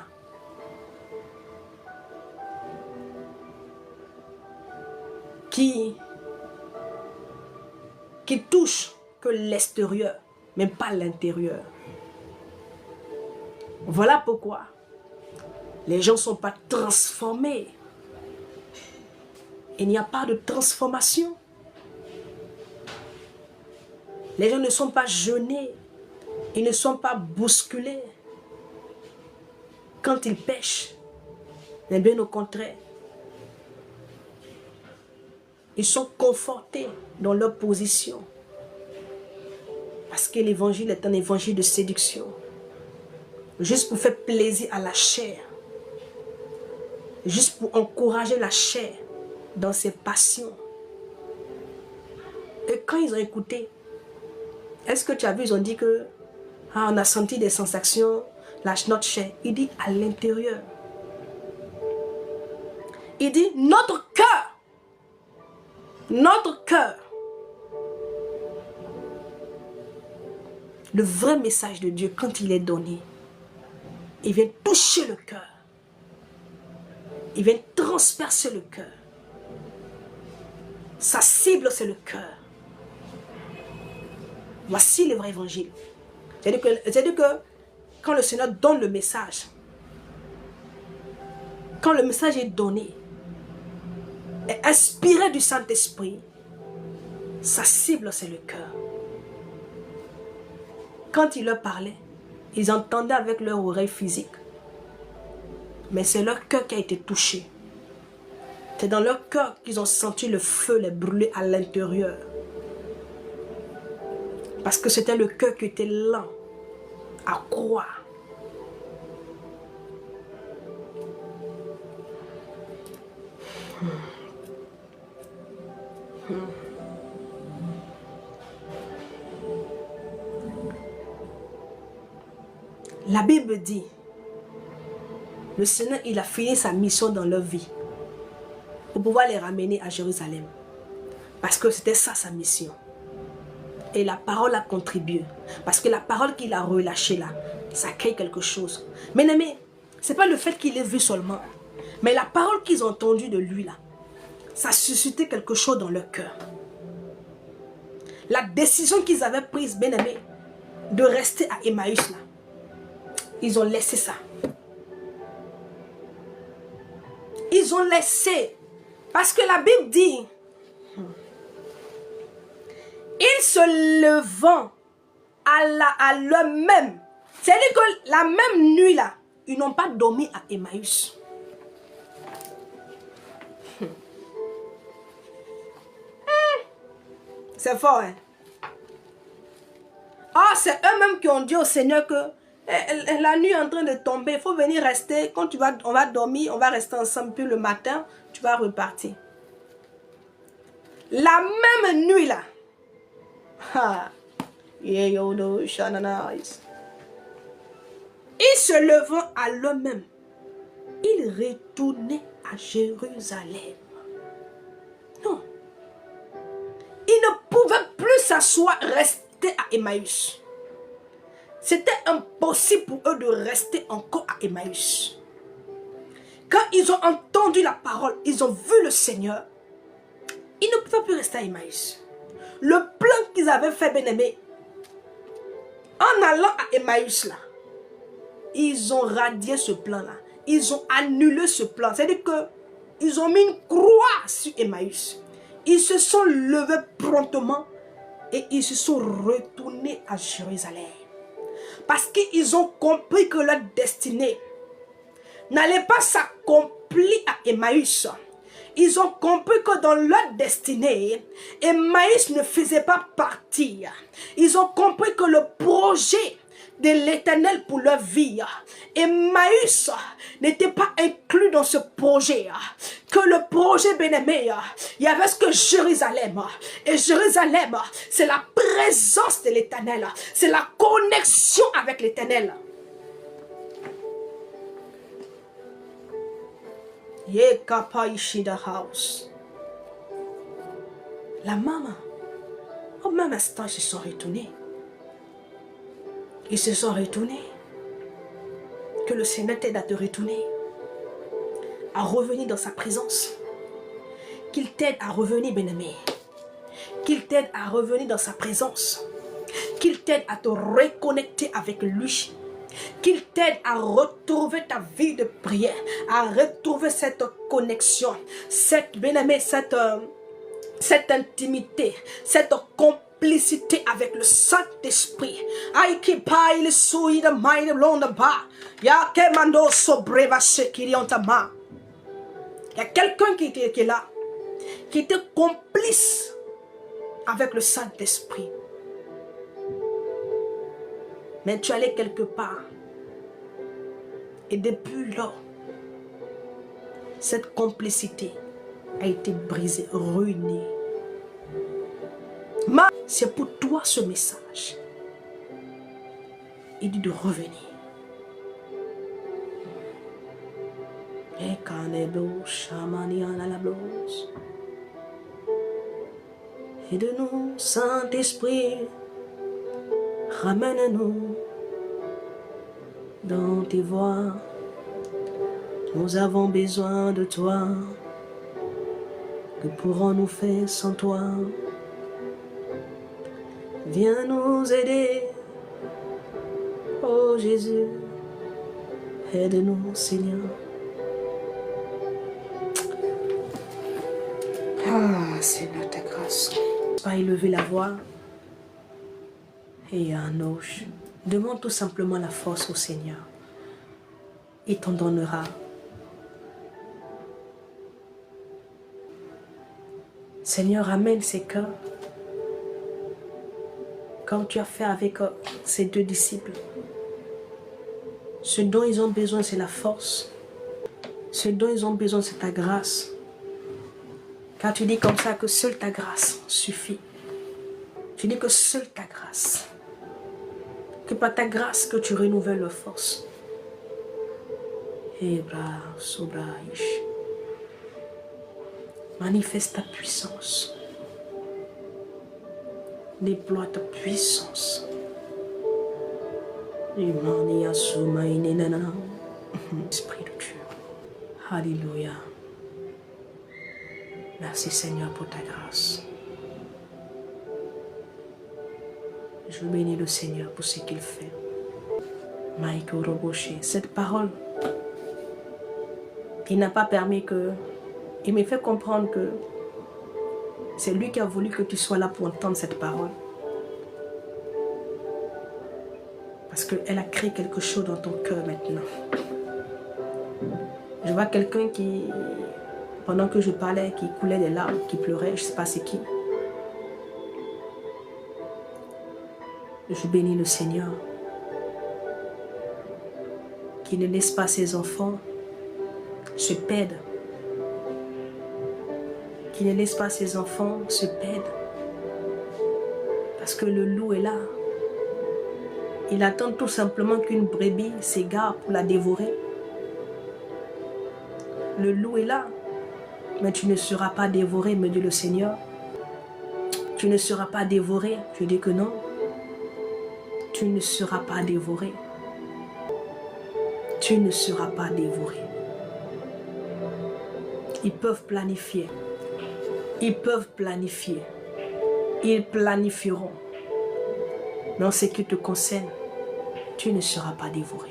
qui touche que l'extérieur, mais pas l'intérieur. Voilà pourquoi les gens ne sont pas transformés. Il n'y a pas de transformation. Les gens ne sont pas jeûnés. Ils ne sont pas bousculés. Quand ils pêchent, Mais bien au contraire, ils sont confortés dans leur position. Parce que l'évangile est un évangile de séduction. Juste pour faire plaisir à la chair. Juste pour encourager la chair dans ses passions. Et quand ils ont écouté, est-ce que tu as vu, ils ont dit que on a senti des sensations, notre chair. Il dit à l'intérieur. Il dit notre cœur. Notre cœur. Le vrai message de Dieu, quand il est donné, il vient toucher le cœur. Il vient transpercer le cœur. Sa cible, c'est le cœur. Voici le vrai évangile. C'est-à-dire que quand le Seigneur donne le message, quand le message est donné, est inspiré du Saint-Esprit, sa cible, c'est le cœur. Quand il leur parlait, ils entendaient avec leur oreille physique. Mais c'est leur cœur qui a été touché. C'est dans leur cœur qu'ils ont senti le feu les brûler à l'intérieur. Parce que c'était le cœur qui était lent à croire. La Bible dit, le Seigneur, il a fini sa mission dans leur vie pour pouvoir les ramener à Jérusalem. Parce que c'était ça sa mission. Et la parole a contribué. Parce que la parole qu'il a relâchée là, ça crée quelque chose. Mais aimé, ce n'est pas le fait qu'il ait vu seulement. Mais la parole qu'ils ont entendue de lui là, ça a suscité quelque chose dans leur cœur. La décision qu'ils avaient prise, bien aimé, de rester à Emmaüs là, ils ont laissé ça. Ils ont laissé. Parce que la Bible dit, ils se levant à l'heure même. C'est-à-dire que la même nuit là, ils n'ont pas dormi à Emmaüs. C'est fort, hein? Ah, c'est eux-mêmes qui ont dit au Seigneur que la nuit est en train de tomber, il faut venir rester. Quand on va dormir, on va rester ensemble, puis le matin, tu vas repartir. La même nuit là. Ils se levant à l'heure même, ils retournaient à Jérusalem. Non. Ils ne pouvaient plus s'asseoir, rester à Emmaüs. C'était impossible pour eux de rester encore à Emmaüs. Quand ils ont entendu la parole, ils ont vu le Seigneur, ils ne pouvaient plus rester à Emmaüs. Le plan qu'ils avaient fait, bien-aimé, en allant à Emmaüs là, ils ont radié ce plan-là. Ils ont annulé ce plan. C'est-à-dire qu'ils ont mis une croix sur Emmaüs. Ils se sont levés promptement et ils se sont retournés à Jérusalem. Parce qu'ils ont compris que leur destinée n'allait pas s'accomplir à Emmaüs. Ils ont compris que dans leur destinée, Emmaüs ne faisait pas partie. Ils ont compris que le projet de l'Éternel pour leur vie, Emmaüs n'était pas inclus dans ce projet. Que le projet bien-aimé, il y avait ce que Jérusalem. Et Jérusalem, c'est la présence de l'Éternel. C'est la connexion avec l'Éternel. House. La maman, au même instant, ils se sont retournés. Ils se sont retournés. Que le Seigneur t'aide à te retourner, à revenir dans sa présence. Qu'il t'aide à revenir, bien-aimé. Qu'il t'aide à revenir dans sa présence. Qu'il t'aide à te reconnecter avec lui. Qu'il t'aide à retrouver ta vie de prière, à retrouver cette connexion, cette, bien-aimé, cette intimité, cette complicité avec le Saint-Esprit. Aïe paille le souille de maille de blonde bas. Ya que mando sobreva sekiri ontama. Il y a quelqu'un qui est là, qui était complice avec le Saint-Esprit. Mais tu allais quelque part. Et depuis lors, cette complicité a été brisée, ruinée. C'est pour toi ce message. Il dit de revenir. Et de nous, Saint-Esprit, ramène-nous dans tes voies. Nous avons besoin de toi. Que pourrons-nous faire sans toi? Viens nous aider. Oh Jésus, aide-nous Seigneur. Ah Seigneur, ta grâce. Pas élever la voix. Et un autre. Demande tout simplement la force au Seigneur. Il t'en donnera. Seigneur, ramène ces cœurs. Comme tu as fait avec ces deux disciples. Ce dont ils ont besoin, c'est la force. Ce dont ils ont besoin, c'est ta grâce. Car tu dis comme ça que seule ta grâce suffit. Tu dis que seule ta grâce. Que par ta grâce que tu renouvelles leur force. Manifeste ta puissance. Déploie ta puissance. Esprit de Dieu. Alléluia. Merci Seigneur pour ta grâce. Je bénis le Seigneur pour ce qu'il fait. Maïko Roboché, cette parole, il n'a pas permis que... Il me fait comprendre que c'est lui qui a voulu que tu sois là pour entendre cette parole. Parce qu'elle a créé quelque chose dans ton cœur maintenant. Je vois quelqu'un qui, pendant que je parlais, qui coulait des larmes, qui pleurait, je ne sais pas c'est qui. Je bénis le Seigneur. Qui ne laisse pas ses enfants se perdre. Qui ne laisse pas ses enfants se perdre. Parce que le loup est là. Il attend tout simplement qu'une brebis s'égare pour la dévorer. Le loup est là. Mais tu ne seras pas dévoré, me dit le Seigneur. Tu ne seras pas dévoré. Je dis que non. Tu ne seras pas dévoré. Tu ne seras pas dévoré. Ils peuvent planifier. Ils peuvent planifier. Ils planifieront. Mais en ce qui te concerne, tu ne seras pas dévoré.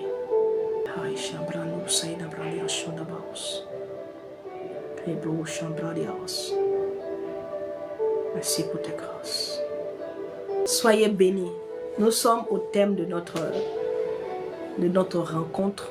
Merci pour ta grâce. Soyez bénis. Nous sommes au thème de notre rencontre.